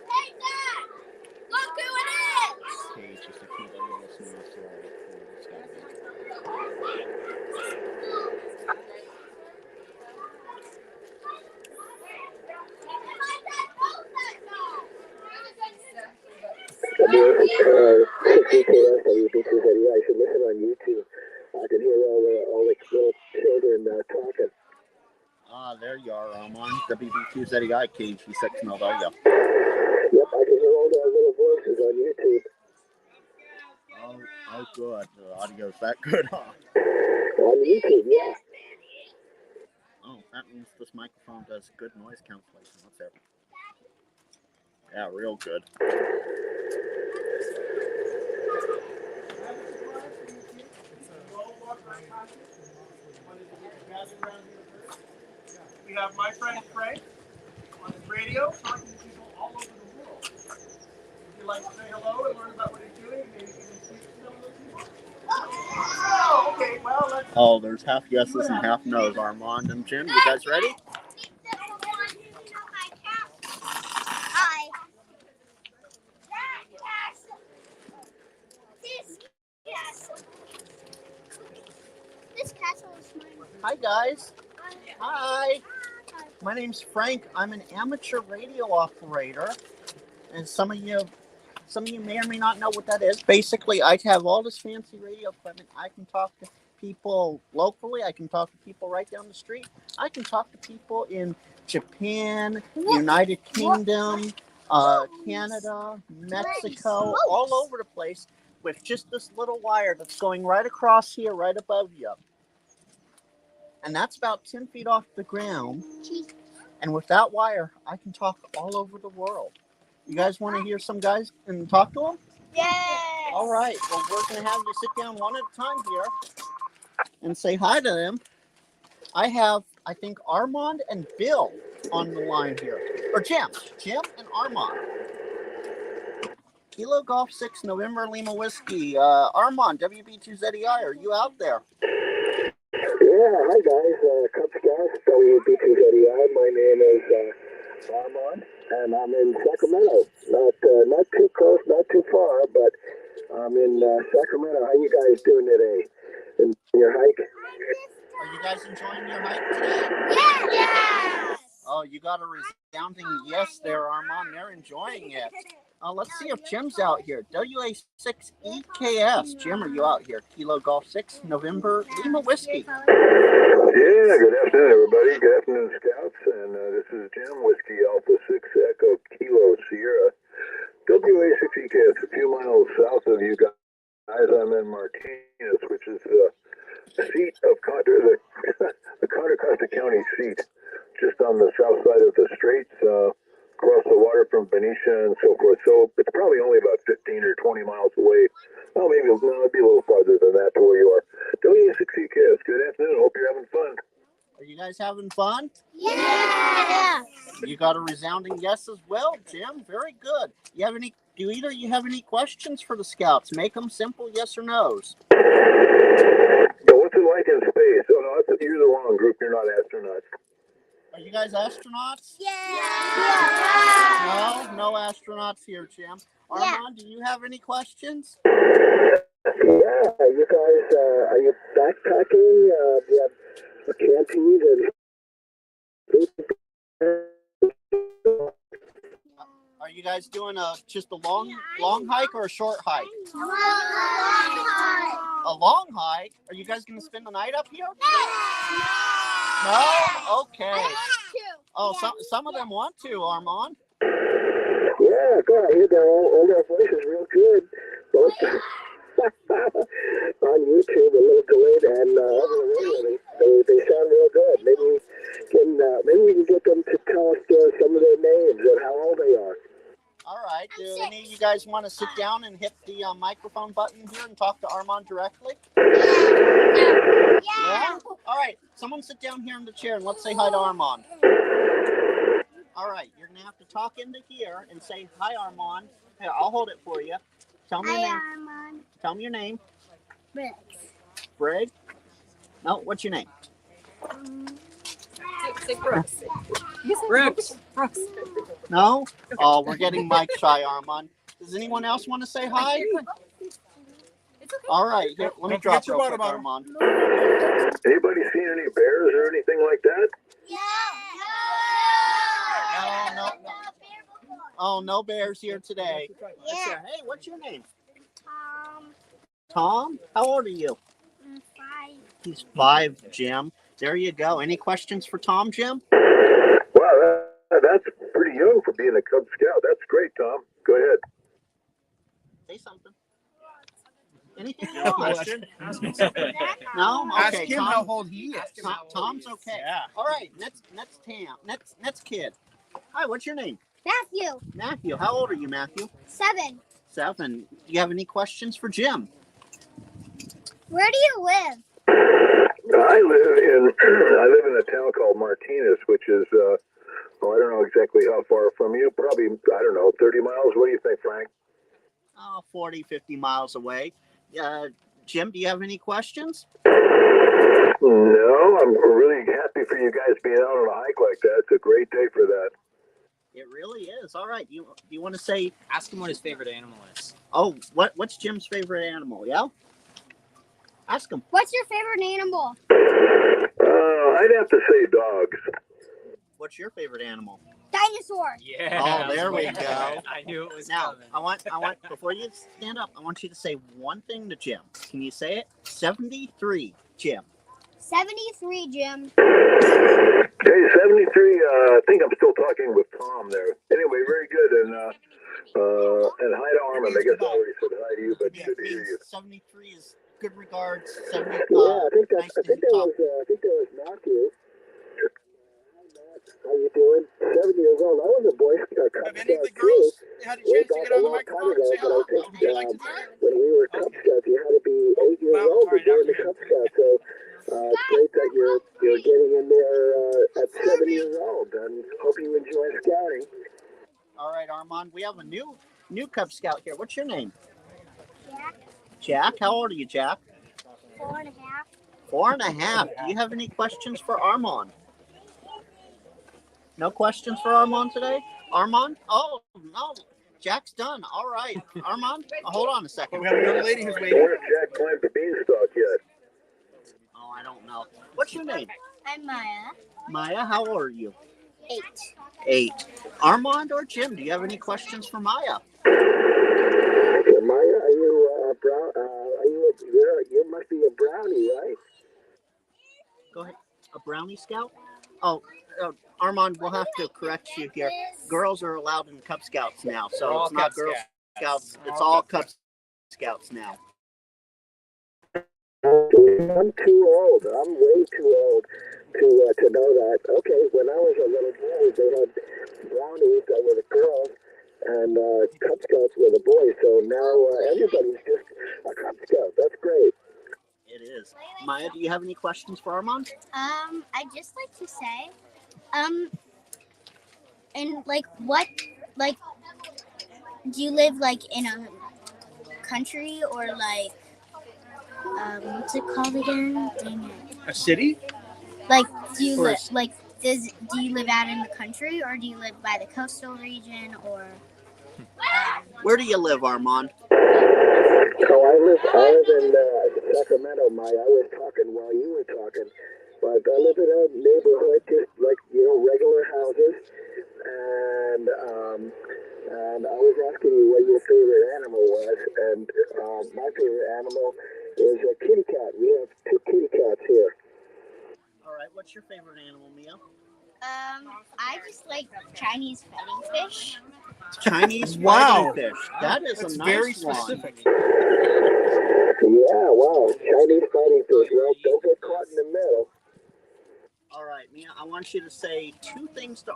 Hey, Dad! Look who it is! KG6 Novalia. Listen to this story. I should listen on YouTube. I can hear all the little children talking. Ah, there you are, Armand. WB2ZEI, KG6 Novalia. Yep, I can hear all the little voices on YouTube. Oh, good. The audio's that good, huh? On YouTube, yeah. Oh, that means this microphone does good noise cancellation. Let's hear it. Yeah, real good. We have my friend Frank on his radio talking to people all over the world. Would you like to say hello and learn about what he's doing? Maybe you can speak to some of those people? Oh, okay. Well, let's. Oh, there's half yeses and half no's, Armand and Jim. You guys ready? Hi. This castle is mine. Hi, guys. Hi. My name's Frank. I'm an amateur radio operator, and some of you may or may not know what that is. Basically, I have all this fancy radio equipment. I can talk to people locally. I can talk to people right down the street. I can talk to people in Japan, United Kingdom, Canada, Mexico, all over the place with just this little wire that's going right across here, right above you. And that's about 10 feet off the ground. And with that wire, I can talk all over the world. You guys want to hear some guys and talk to them? Yes. All right. Well, we're going to have you sit down one at a time here and say hi to them. I have, I think, Armand and Bill on the line here. Or Jim and Armand. Kilo Golf 6 November Lima Whiskey. Armand, WB2ZEI, are you out there? Yeah, hi guys, Cub Scouts, WB2ZEI. My name is Armand, and I'm in Sacramento. Not too close, not too far, but I'm in Sacramento. How you guys doing today? In your hike? Are you guys enjoying your hike today? Yes. Oh, you got a resounding yes there, Armand. They're enjoying it. Let's see if Jim's out here. WA6EKS. Jim, are you out here? Kilo Golf 6 November Lima Whiskey. Yeah, good afternoon, everybody. Good afternoon, Scouts. And this is Jim, Whiskey Alpha 6 Echo Kilo Sierra. WA6EKS, a few miles south of you guys. I'm in Martinez, which is the seat of the Contra Costa County seat, just on the south side of the straits. Across the water from Benicia and so forth. So it's probably only about 15 or 20 miles away. Well, maybe it'd be a little farther than that to where you are. WA6EKS, good afternoon. Hope you're having fun. Are you guys having fun? Yeah. You got a resounding yes as well, Jim. Very good. Do either of you have any questions for the Scouts? Make them simple yes or no's. So what's it like in space? Oh, no, you're the wrong group. You're not astronauts. Are you guys astronauts? Yeah. No astronauts here, Jim. Armand, do you have any questions? Yeah, you guys, are you backpacking? Do you have a canteen and Are you guys doing just a long hike or a short hike? A long hike? Are you guys going to spend the night up here? No? Okay. Oh, some of them want to, Armand. Yeah, God, I hear their all their voices real good. Both on YouTube, a little delayed, and over the radio, they sound real good. Maybe we can get them to tell us some of their names and how old they are. All right. Do any of you guys want to sit down and hit the microphone button here and talk to Armand directly? Yeah? All right. Someone sit down here in the chair and let's say hi to Armand. All right. You're going to have to talk into here and say, hi, Armand. Here, I'll hold it for you. Tell me your name. Armand. Tell me your name. Brooks. Brig? No, what's your name? Say Brooks. Brooks. Brooks. No? Oh, we're getting mic shy, Armand. Does anyone else want to say hi? It's okay. All right. Here, let me Don't drop forget your real water quick, bottle. Armand. Anybody seen any bears or anything like that? No. Oh, no bears here today. Yeah. Hey, what's your name? Tom? How old are you? 5. He's 5, Jim. There you go. Any questions for Tom, Jim? Wow, that's pretty young for being a Cub Scout. That's great, Tom. Go ahead. Say something. Anything you You have a want. question? No? Ask Okay, him Tom, how old he is. Tom's okay. Yeah. All right, next kid. Hi, what's your name? Matthew. Matthew. How old are you, Matthew? 7. 7. Do you have any questions for Jim? Where do you live? I live in a town called Martinez, which is I don't know exactly how far from you. Probably, I don't know, 30 miles. What do you think, Frank? Oh, 40, 50 miles away. Jim, do you have any questions? No, I'm really happy for you guys being out on a hike like that. It's a great day for that. It really is. All right. Do you want to say? Ask him what his favorite animal is. Oh, what's Jim's favorite animal? Yeah. Ask him. What's your favorite animal? I'd have to say dogs. What's your favorite animal? Dinosaur. Yeah. Oh, there we go. I knew it was Now, coming. I want before you stand up, I want you to say one thing to Jim. Can you say it? 73, Jim. 73, Jim. Hey, 73, I think I'm still talking with Tom there. Anyway, very good. And hi to Armand. I guess I already said hi to you, but Yeah, good to hear you. 73 is good regards. 70, Yeah, I think nice to that talk. was Matthew. How you doing? 7 years old. I was a Boy Scout. Have any of the girls had a chance to get on the microphone and say hello? But I Would you like to think do it? when we were Cub Scouts, you had to be 8 years Well, old all right, to join the after Cub Scouts. So it's great that you're getting in there at 7 years old, and hope you enjoy scouting. All right, Armand, we have a new Cub Scout here. What's your name? Jack. Jack. How old are you, Jack? 4.5. 4.5. Do you have any questions for Armand? No questions for Armand today? Armand? Oh, no. Jack's done. All right. Armand, hold on a But second. we have a young lady who's I waiting. wonder if Jack climbed the beanstalk yet. Oh, I don't know. What's your name? I'm Maya. Maya, how old are you? 8. 8. Armand or Jim, do you have any questions for Maya? Okay, Maya, are you brown? You must be a brownie, right? Go ahead. A brownie scout? Oh, Armand, we'll have to correct you here. Girls are allowed in Cub Scouts now, so All it's not Cub Girl Scouts. Scouts. It's all Cub Scouts now. I'm too old. I'm way too old to know that. Okay, when I was a little boy, they had brownies that were the girls, and Cub Scouts were the boys. So now everybody's just a Cub Scout. That's great. It is. Maya, do you have any questions for Armand? I'd just like to say, and do you live in a country or what's it called again? Dang it. A city? Do you Or live do you live out in the country or do you live by the coastal region or? Where do you live, Armand? So I live in Sacramento, Maya. I was talking while you were talking, but I live in a neighborhood just regular houses, and I was asking you what your favorite animal was, and my favorite animal is a kitty cat. We have 2 kitty cats here. All right. What's your favorite animal, Mia? I just like Chinese fighting fish. Chinese Wow. fighting fish. That is That's a very nice one. specific. Yeah, wow. Chinese fighting fish. Well, don't get caught in the middle. All right, Mia, I want you to say two things to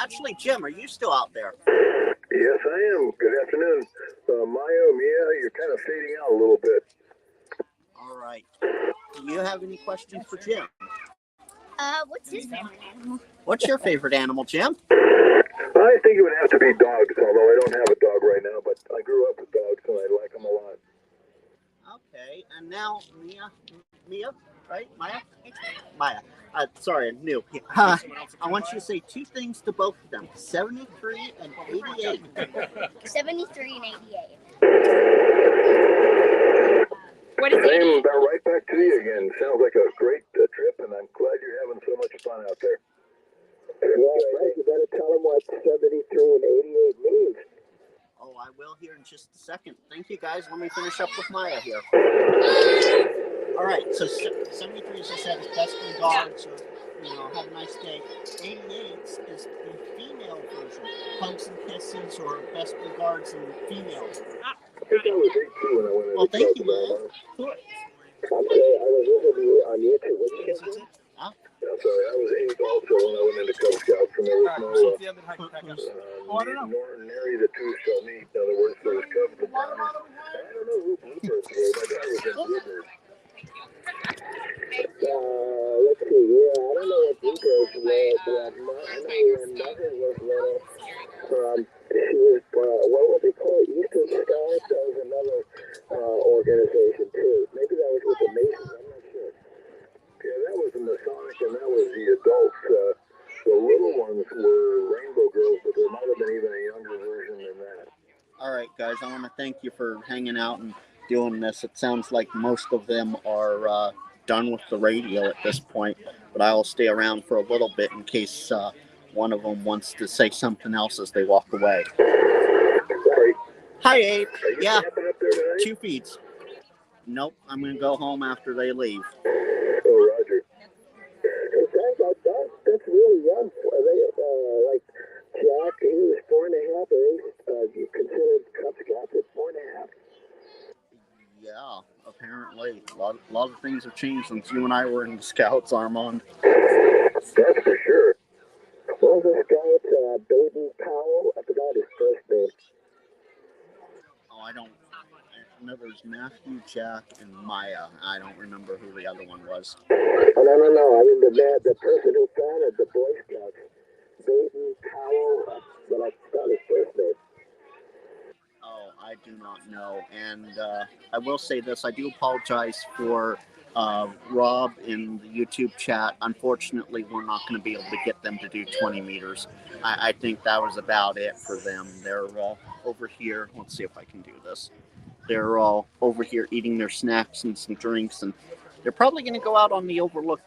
actually, Jim, are you still out there? Yes, I am. Good afternoon. Maya, Mia, you're kind of fading out a little bit. All right. Do you have any questions for Jim? What's his favorite animal? What's your favorite animal, Jim? I think it would have to be dogs, although I don't have a dog right now, but I grew up with dogs and I like them a lot. Okay, and now Mia, right? Maya. Sorry, I'm new. I want you to say two things to both of them. 73 and 88. 73 and 88. What is it? I'm about right back to you again. Sounds like a great trip, and I'm glad you're having so much fun out there. Well, Frank, you better tell them what 73 and 88 means. Oh, I will here in just a second. Thank you, guys. Let me finish up with Maya here. All right, so 73, as I said, is best regards, or, have a nice day. 88 is the female version, hugs and kisses, or best regards in female. I think I was 8 when I went into Well, thank you, Maya. man. Cool. I'm sorry, I was listening to you on YouTube. What did you say? I'm sorry, I was 8 also when I went into Cub Scouts, and there was nary the two shall meet. In other words, there was Cubs and Brownies. I don't know who Bluebirds were. My dad was in Bluebirds. Let's see. Yeah, I don't know what Bluebirds were, but I know when Mother was little, she was, what would they call it? Eastern Scouts? That was another organization, too. Maybe that was with the Masons. I'm not sure. Yeah, that was the Masonic, and that was the adults. The little ones were Rainbow Girls, but there might have been even a younger version than that. All right, guys, I want to thank you for hanging out and doing this. It sounds like most of them are done with the radio at this point, but I will stay around for a little bit in case one of them wants to say something else as they walk away. Sorry. Hi, Abe. Are you Yeah, camping up there tonight? 2 feeds. Nope, I'm going to go home after they leave. Oh, Roger. Hey, Frank, that's really young. Are they, like, Jack, he was 4.5, or you considered Cub Scouts at 4.5? Yeah, apparently. A lot of things have changed since you and I were in the Scouts, Armand. That's for sure. What was the Scout, Baden Powell? I forgot his first name. Oh, I know there's Matthew, Jack, and Maya. I don't remember who the other one was. Oh, no. I mean, the person who founded the Boy Scouts. Baden Powell, but I forgot his first name. Oh, I do not know. And I will say this. I do apologize for Rob in the YouTube chat. Unfortunately, we're not going to be able to get them to do 20 meters. I think that was about it for them. They're over here. Let's see if I can do this. They're all over here eating their snacks and some drinks, and they're probably going to go out on the overlook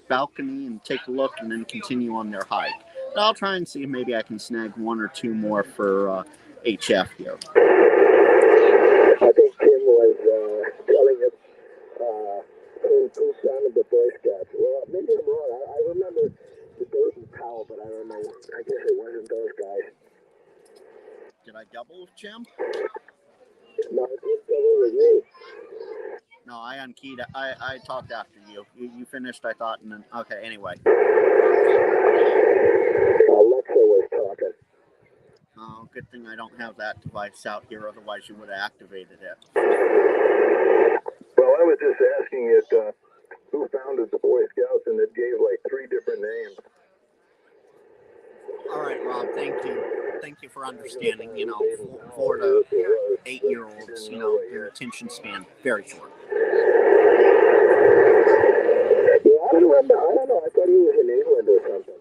balcony and take a look and then continue on their hike. But I'll try and see if maybe I can snag 1 or 2 more for HF here. I think Tim was telling us who founded the Boy Scouts. Well, maybe I'm wrong. I remember the Baden Powell, but I don't know. I guess it wasn't those guys. Did I double with Jim? No, I didn't double with you. No, I unkeyed. I talked after you. You finished, I thought, and then okay. Anyway. Alexa was talking. Oh, good thing I don't have that device out here. Otherwise, you would have activated it. Well, I was just asking it who founded the Boy Scouts, and it gave like 3 different names. All right, Rob. Thank you. Thank you for understanding. 4 to 8-year-olds. Their attention span very short. Yeah, I don't know. I thought he was in England or something.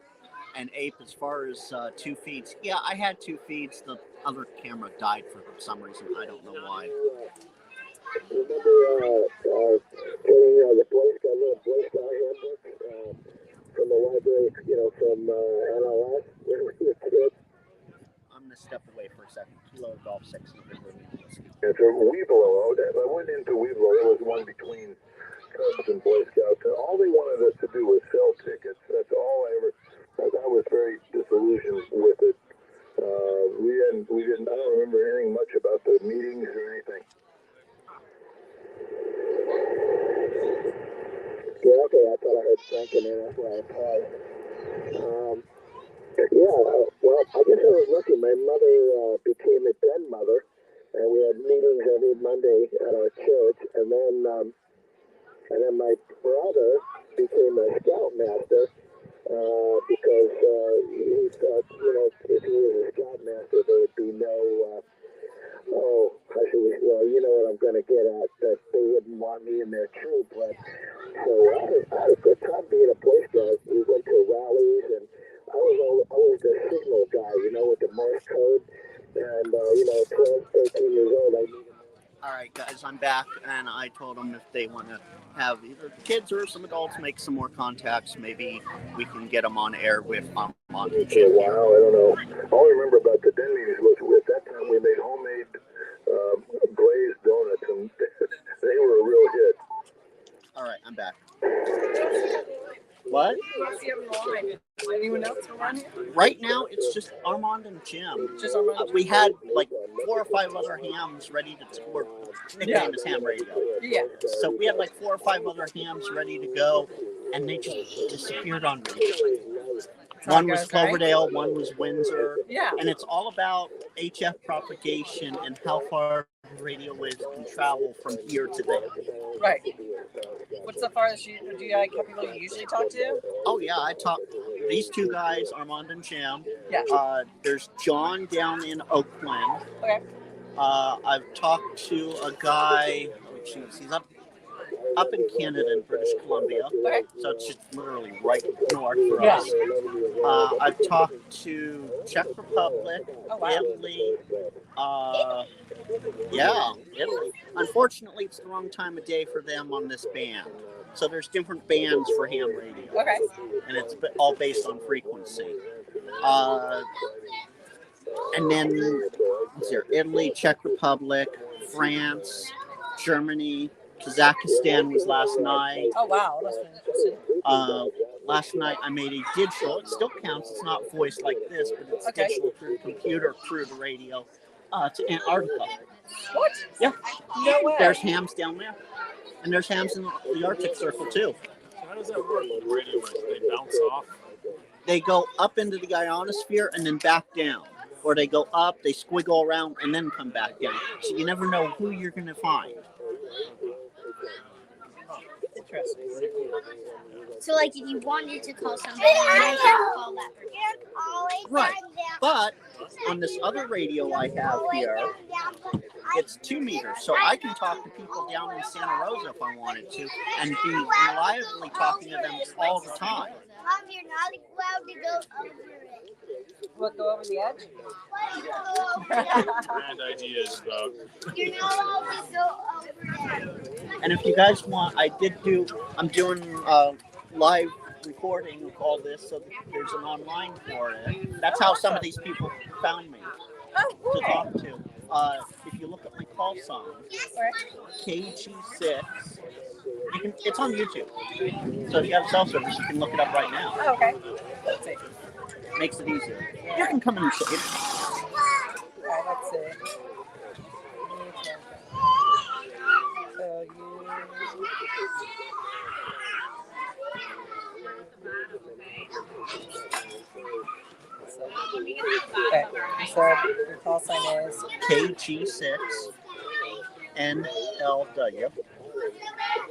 And Ape, as far as 2 feeds, yeah, I had 2 feeds. The other camera died for some reason. I don't know why. Remember getting the Boy Scout, little Boy Scout handbook from the library, from NLS when we were kids? I'm going to step away for a second. Kilo Golf 6. It's a Weeblo. I went into Weeblo. There was one between Cubs and Boy Scouts, and all they wanted us to do was sell tickets. That's all I ever. was very disillusioned with it. We didn't. I don't remember hearing much about the meetings or anything. Yeah, okay. I thought I heard Frank in there. That's why I paused. Well, I guess I was lucky. My mother became a den mother, and we had meetings every Monday at our church. And then my brother became a scoutmaster because he thought, if he was a scoutmaster, there would be no. How should we? Well, you know what I'm going to get at. That they wouldn't want me in their troop. But so I had a good time being a Boy Scout. We went to rallies, and I was always the signal guy, with the Morse code. And 12, 13 years old, I needed. All right, guys, I'm back, and I told them if they want to have either kids or some adults make some more contacts, maybe we can get them on air with Armand and Jim. Wow, I don't know. All I remember about the den meetings was at that time we made homemade glazed donuts, and they were a real hit. All right, I'm back. What? Anyone else around here? Right now, it's just Armand and Jim. Just Armand. We had like 4 or 5 other hams ready to tour. Nickname is Ham Radio. Yeah. So we had like 4 or 5 other hams ready to go, and they just disappeared on me. One was Cloverdale, one was Windsor. Yeah. And it's all about HF propagation and how far radio waves can travel from here to there. Right. What's the farthest do you have people you usually talk to? Oh yeah, I talk these 2 guys, Armand and Jim. Yeah. There's John down in Oakland. Okay. I've talked to a guy. He's up in Canada in British Columbia. Okay. So it's just literally right north for Yeah. us. I've talked to Czech Republic, Oh, wow. Italy. Italy. Unfortunately, it's the wrong time of day for them on this band. So there's different bands for ham radio. Okay. And it's all based on frequency. And then let's see here, Italy, Czech Republic, France, Germany, Kazakhstan was last night. Oh wow, that's been interesting. Last night I made a digital. It still counts. It's not voiced like this, but it's Okay. digital through the computer, through the radio, to Antarctica. What? Yeah. No way. There's hams down there, and there's hams in the Arctic Circle too. So how does that work with radio waves? They bounce off? They go up into the ionosphere and then back down, or they go up, they squiggle around, and then come back down. So you never know who you're going to find. Interesting. So, like, if you wanted to call somebody, you might have to call that person. Right. But on this other radio I have here, it's 2 meters. So I can talk to people down in Santa Rosa if I wanted to and be reliably talking to them all the time. Mom, you're not allowed to go over it. What, go over the edge? Grand ideas about. You're not allowed to go over there. And if you guys want, I'm doing live recording of all this, so there's an online for it. That's how some of these people found me to talk to. If you look at my call sign, KG6, it's on YouTube. So if you have cell service, you can look it up right now. Oh, okay. Let's see. Makes it easier. You can come in and see it. Alright, let's see. So okay, so your call sign is KG6 NLW.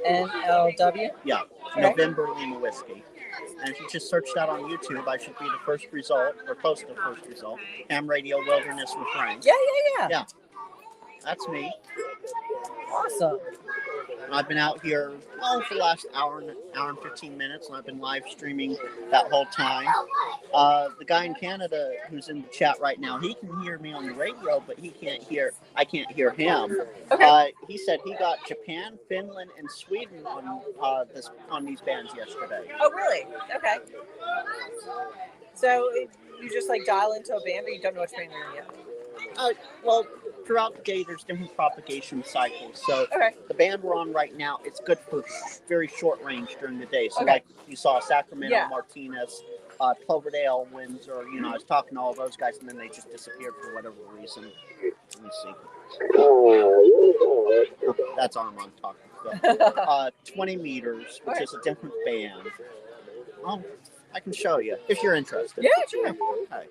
NLW. Yeah, November Lima Whiskey. And if you just search that on YouTube, I should be the first result, or close to the first result. Ham Radio Wilderness Refrain. Yeah. That's me. Awesome. And I've been out here, for the last hour and 15 minutes, and I've been live streaming that whole time. The guy in Canada who's in the chat right now, he can hear me on the radio, but I can't hear him. Okay. He said he got Japan, Finland, and Sweden on these bands yesterday. Oh, really? Okay. So you just like dial into a band, but you don't know which band you're in yet? Well, throughout the day, there's different propagation cycles. So the band we're on right now, it's good for very short range during the day. So like you saw Sacramento, Martinez, Cloverdale, Windsor. I was talking to all those guys, and then they just disappeared for whatever reason. Let me see. Oh, that's Armand talking. 20 meters, which is a different band. Well, I can show you if you're interested. Yeah, sure. Okay.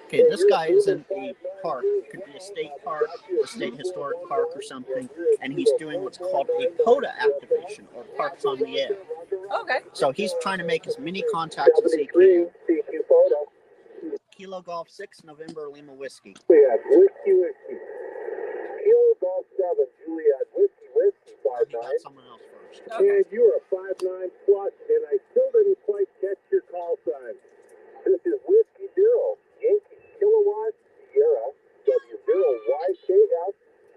Okay, this guy is in a park. It could be a state park, a state historic park or something, and he's doing what's called a POTA activation, or Parks on the Air. Okay. So he's trying to make as many contacts as he can. Kilo Golf 6, November, Lima Whiskey. Juliet, Whiskey. Kilo Golf 7, Juliet, Whiskey, He got 5-9. someone else first. Okay. And you are 5-9 plus, and I still didn't quite catch your call sign. This is Whiskey Zero, Yankee Kilowatt Sierra, W0YKF,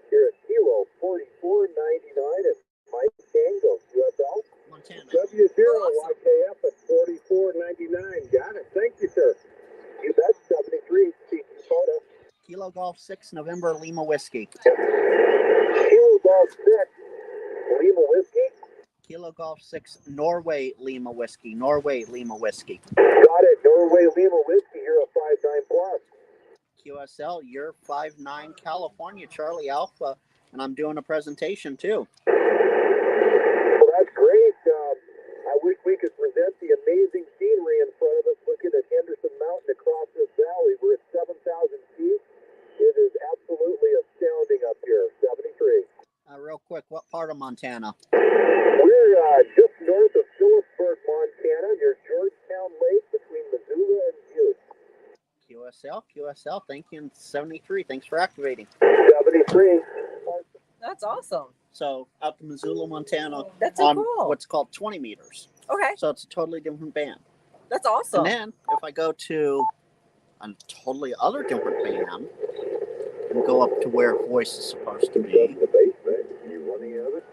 here at Kilo 4499 at Mike Tango, UFL. Montana. W0YKF at 4499. Got it. Thank you, sir. You bet. 73, CQ photo. Kilo Golf 6, November, Lima Whiskey. Kilo Golf 6, Lima Whiskey. Kilo Golf 6, Norway, Lima Whiskey. Norway, Lima Whiskey. Got it. Norway Lima Whiskey, you're a 5-9 plus. QSL, you're 5-9, California, Charlie Alpha, and I'm doing a presentation too. Well, that's great. I wish we could present the amazing scenery in front of us looking at Henderson Mountain across this valley. We're at 7,000 feet. It is absolutely astounding up here. 73. Real quick, what part of Montana? We're just north of Phillipsburg, Montana, near Georgetown Lake between Missoula and Butte. QSL, thank you. And 73, thanks for activating. 73. That's awesome. So out to Missoula, Montana, That's so on cool. what's called 20 meters. Okay. So it's a totally different band. That's awesome. And then if I go to a totally other different band and go up to where voice is supposed to be, The basement. You want any of it?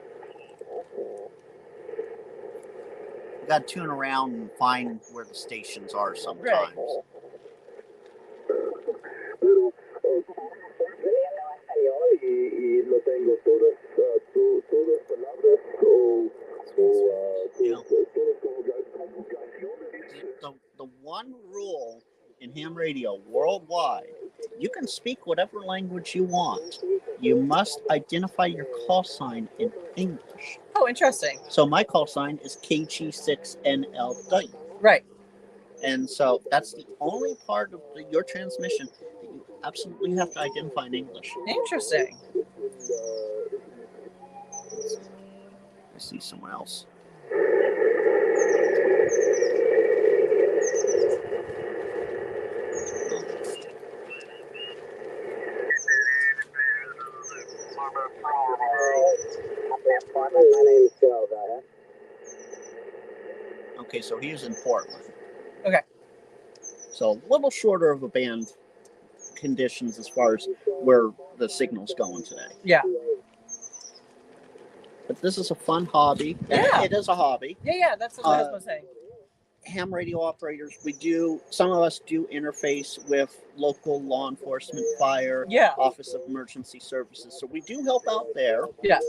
you got to tune around and find where the stations are sometimes. Y no tengo todas palabras o The one rule in ham radio worldwide, you can speak whatever language you want. You must identify your call sign in English. Oh, interesting. So my call sign is KG6NLW. Right. And so that's the only part of your transmission that you absolutely have to identify in English. Interesting. I see someone else. My name's Joe. Okay, so he's in Portland. Okay. So a little shorter of a band conditions as far as where the signal's going today. Yeah. But this is a fun hobby. Yeah. It is a hobby. Yeah, that's what I was going to say. Ham radio operators, some of us do interface with local law enforcement, fire, Yeah. Office of Emergency Services. So we do help out there. Yeah.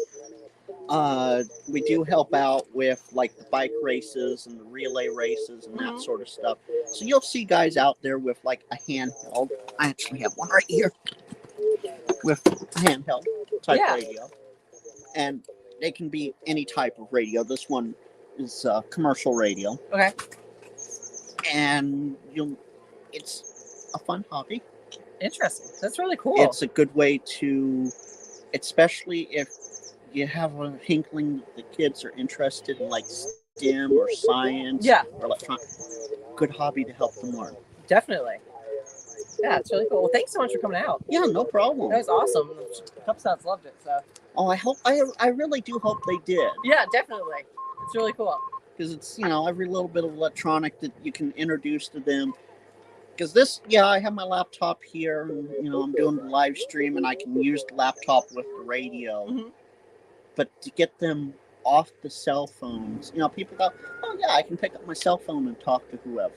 We do help out with like the bike races and the relay races and that sort of stuff. So you'll see guys out there with like a handheld. I actually have one right here with a handheld type radio. And they can be any type of radio. This one is commercial radio. Okay. And it's a fun hobby. Interesting. That's really cool. It's a good way to, especially if you have a inkling that the kids are interested in like STEM or science or electronic. Good hobby to help them learn. Definitely. Yeah, it's really cool. Well, thanks so much for coming out. Yeah, no problem. That was awesome. Cup Scouts loved it. So. Oh, I really do hope they did. Yeah, definitely. It's really cool. Because it's, every little bit of electronic that you can introduce to them. Because this, I have my laptop here, and, I'm doing the live stream, and I can use the laptop with the radio. Mm-hmm. But to get them off the cell phones, people go, oh, yeah, I can pick up my cell phone and talk to whoever.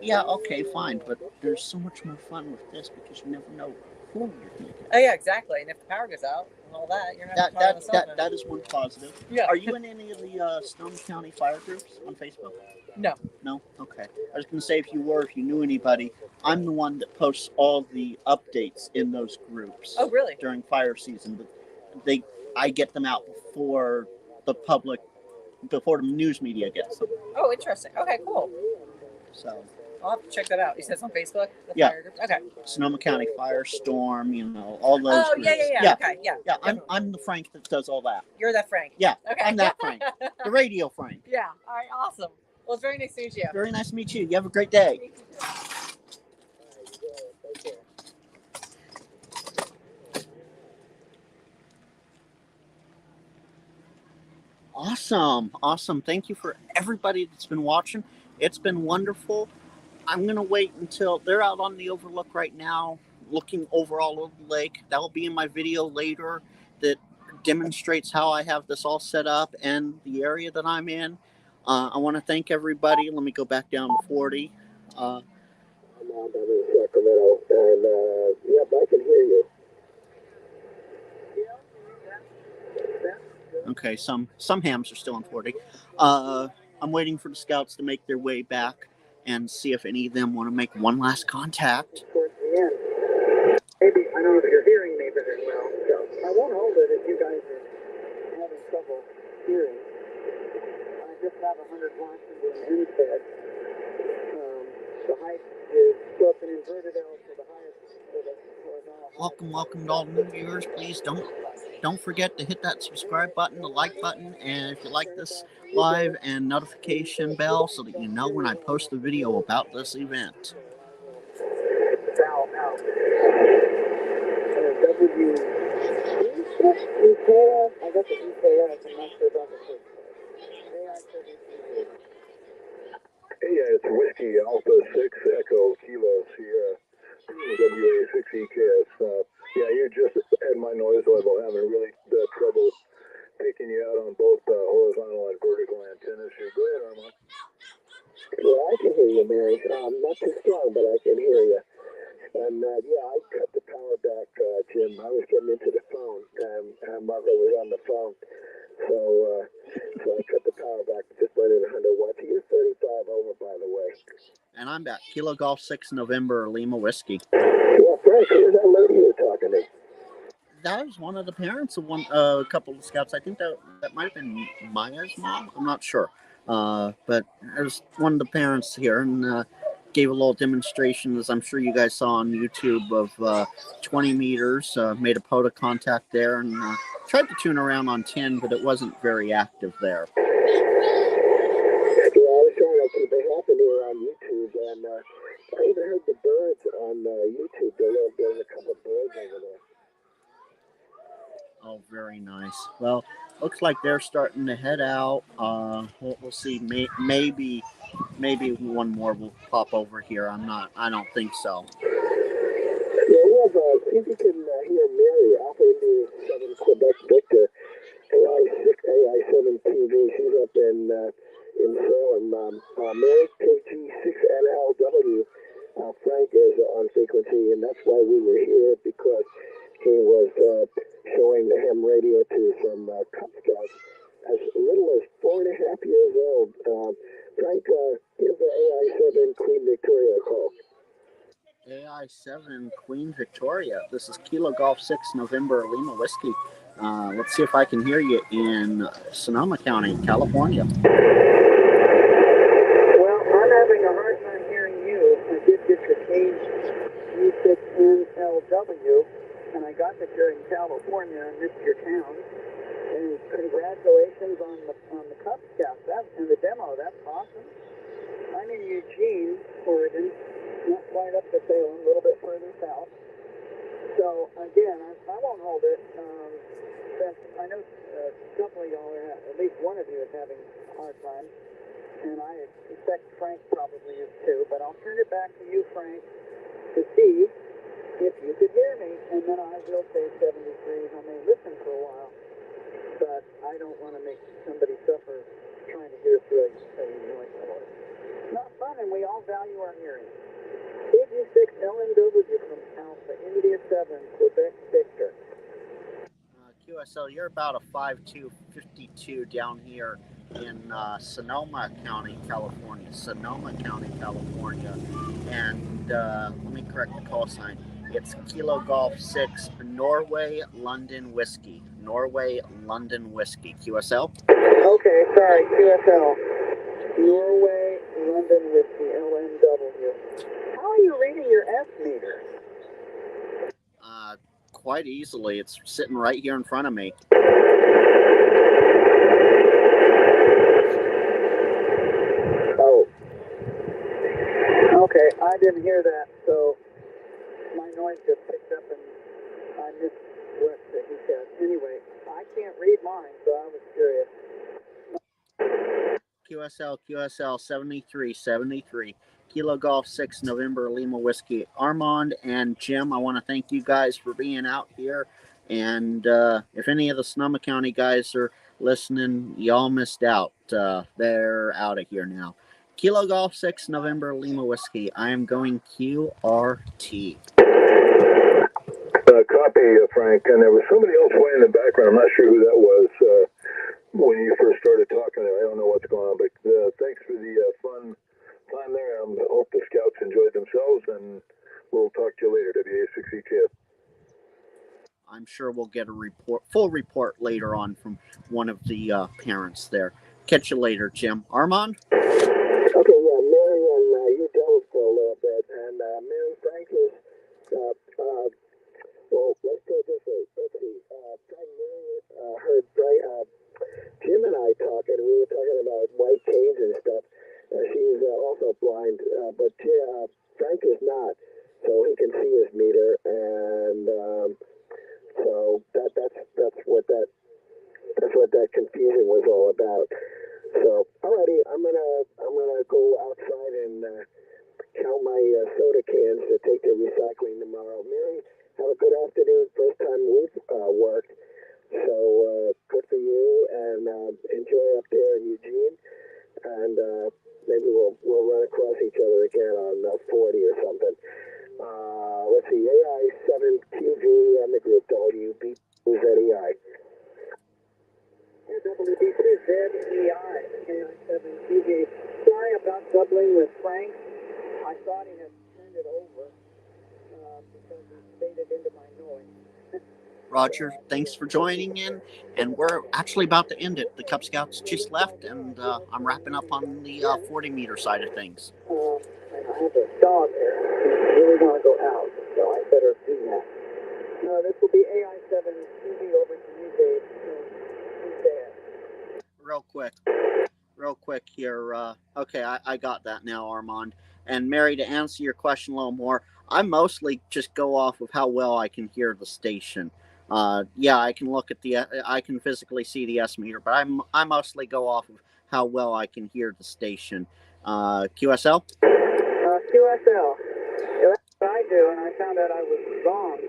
Yeah, okay, fine, but there's so much more fun with this because you never know who you're going to get. Oh yeah, exactly. And if the power goes out and all that, you're not That the cell phone. that is one positive. Yeah. Are you in any of the Sonoma County fire groups on Facebook? No. No? Okay. I was going to say if you were, if you knew anybody, I'm the one that posts all the updates in those groups. Oh really? During fire season, but I get them out before the public, before the news media gets them. Oh, interesting. Okay, cool. So I'll have to check that out. You said it's on Facebook? The Yeah. fire group? Okay. Sonoma County Firestorm, you know, all those. Oh groups. yeah. Okay, yeah. Yeah, I'm the Frank that does all that. You're that Frank. Yeah, Okay. I'm that Frank, the radio Frank. Yeah. All right. Awesome. Well, it's very nice to meet you. Very nice to meet you. You have a great day. Awesome. Thank you for everybody that's been watching. It's been wonderful. I'm going to wait until they're out on the overlook right now, looking over all of the lake. That will be in my video later that demonstrates how I have this all set up and the area that I'm in. I want to thank everybody. Let me go back down to 40. I'm out down in Sacramento, and yep, I can hear you. Okay, some hams are still on 40. I'm waiting for the scouts to make their way back and see if any of them want to make one last contact. Towards the end. Maybe, I don't know if you're hearing me very well, so I won't hold it if you guys are having trouble hearing. I just have 100 watts into an end-fed. The height is still an inverted L, so the highest for the horizontal. Welcome to all new viewers. Please don't forget to hit that subscribe button, the like button, and if you like this live, and notification bell so that you know when I post a video about this event. Now. I got the EKS, I'm not sure about the first AI-73. Yeah, it's Whiskey Alpha 6 Echo Kilo Sierra WA6 EKS. Yeah, you just had my noise level having really trouble picking you out on both horizontal and vertical antennas. Go ahead, Armand. Well, I can hear you, Mary. Not too strong, but I can hear you. And yeah, I cut the power back, Jim. I was getting into the phone. Margaret was on the phone. So I cut the power back, just went in 100 watts. You're 35 over, by the way. And I'm back. Kilo Golf 6 November Lima Whiskey. Well, Frank, who's that lady you were talking to? That was one of the parents of a couple of scouts. I think that might have been Maya's mom. I'm not sure. But there's one of the parents here and gave a little demonstration, as I'm sure you guys saw on YouTube, of 20 meters. Made a POTA contact there and tried to tune around on 10, but it wasn't very active there. Yeah, I was trying to keep it happening here on YouTube, and I even heard the birds on YouTube. There's a couple of birds over there. Oh, very nice. Well, looks like they're starting to head out. We'll see. Maybe one more will pop over here. I don't think so. Yeah, we have, see if you can hear Mary, Alpha India 7 Quebec Victor, AI7 TV. She's up in Salem. Mary KG6NLW. Frank is on frequency, and that's why we were here, because he was showing the ham radio to some Cub Scouts as little as 4.5 years old. Frank, give the AI7 Queen Victoria a call. AI7 Queen Victoria. This is Kilo Golf 6 November Lima Whiskey. Let's see if I can hear you in Sonoma County, California. Well, I'm having a hard time hearing you. I did get the KG6NLW, and I got that you're in California and missed your town. And congratulations on the Cub Scouts and the demo. That's awesome. I'm in Eugene, Oregon, not quite up to Salem, a little bit further south. So again, I won't hold it. I know a couple of y'all are, at least one of you is having a hard time, and I suspect Frank probably is too. But I'll turn it back to you, Frank, to see if you could hear me, and then I will say 73. I may listen for a while, but I don't want to make somebody suffer trying to hear through a noise level. Not fun, and we all don't value our hearing. KG6 LNW from Alpha, India 7, Quebec Victor. QSL, you're about a 5.252 down here in Sonoma County, California. And let me correct the call sign. It's Kilo Golf 6 Norway London Whiskey. QSL? Okay, sorry, QSL. Norway London Whiskey, LNW. How are you reading your S meter? Quite easily. It's sitting right here in front of me. Oh. Okay, I didn't hear that, so my noise just picked up and I missed what he said. Anyway, I can't read mine, so I was curious. QSL 73. Kilo Golf 6 November Lima Whiskey. Armand and Jim, I want to thank you guys for being out here. And if any of the Sonoma County guys are listening, y'all missed out. They're out of here now. Kilo Golf 6 November Lima Whiskey. I am going QRT. Copy, Frank. And there was somebody else way in the background. I'm not sure who that was when you first started talking there. I don't know what's going on, but thanks for the fun time there. I hope the scouts enjoyed themselves, and we'll talk to you later. WA6ETF. I'm sure we'll get a full report later on from one of the parents there. Catch you later, Jim. Armand? Okay, yeah, Mary and you dealt for a little bit, and Mary Franklin, well, let's go this way. Let's see. Mary heard Jim and I talking. We were talking about white canes and stuff. She's also blind, but Frank is not, so he can see his meter, and so that's what that confusion was all about. So, alrighty, I'm gonna go outside and count my soda cans to take to recycling tomorrow. Mary, have a good afternoon. First time we've worked, so good for you, and enjoy up there in Eugene, and maybe we'll run across each other again on 40 or something. Let's see, AI7QV and the group WB2ZEI. WB2ZEI, AI7QV. Sorry about doubling with Frank. I thought he had turned it over because he faded into my noise. Roger, thanks for joining in, and we're actually about to end it. The Cub Scouts just left, and I'm wrapping up on the 40-meter side of things. I have a dog there. He's really going to go out, so I better do that. This will be AI7 TV over to you, Dave. Who's there? Real quick here. Okay, I got that now, Armand. And Mary, to answer your question a little more, I mostly just go off of how well I can hear the station. Yeah, I can look at I can physically see the S meter, but I mostly go off of how well I can hear the station. QSL? QSL. Yeah, that's what I do, and I found out I was wrong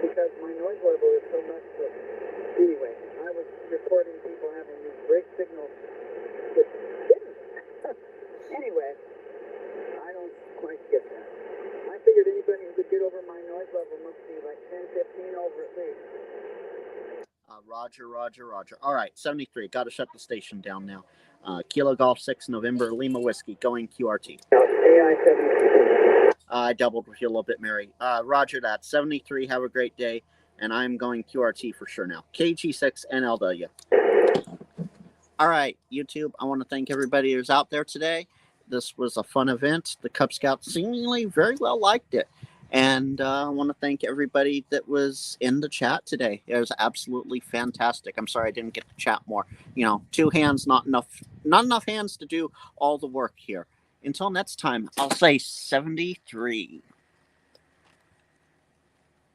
because my noise level is so much that, anyway, I was reporting people having these great signals that didn't. Anyway, I don't quite get that. I figured anybody who could get over my noise level must be like 10, 15 over at least. Roger. All right, 73. Got to shut the station down now. Kilo Golf 6 November Lima Whiskey going QRT. AI 73. I doubled with you a little bit, Mary. Roger that. 73. Have a great day. And I'm going QRT for sure now. KG6 NLW. All right, YouTube. I want to thank everybody who's out there today. This was a fun event. The Cub Scouts seemingly very well liked it. And I want to thank everybody that was in the chat today. It was absolutely fantastic. I'm sorry I didn't get to chat more. You know, 2 hands, not enough hands to do all the work here. Until next time, I'll say 73.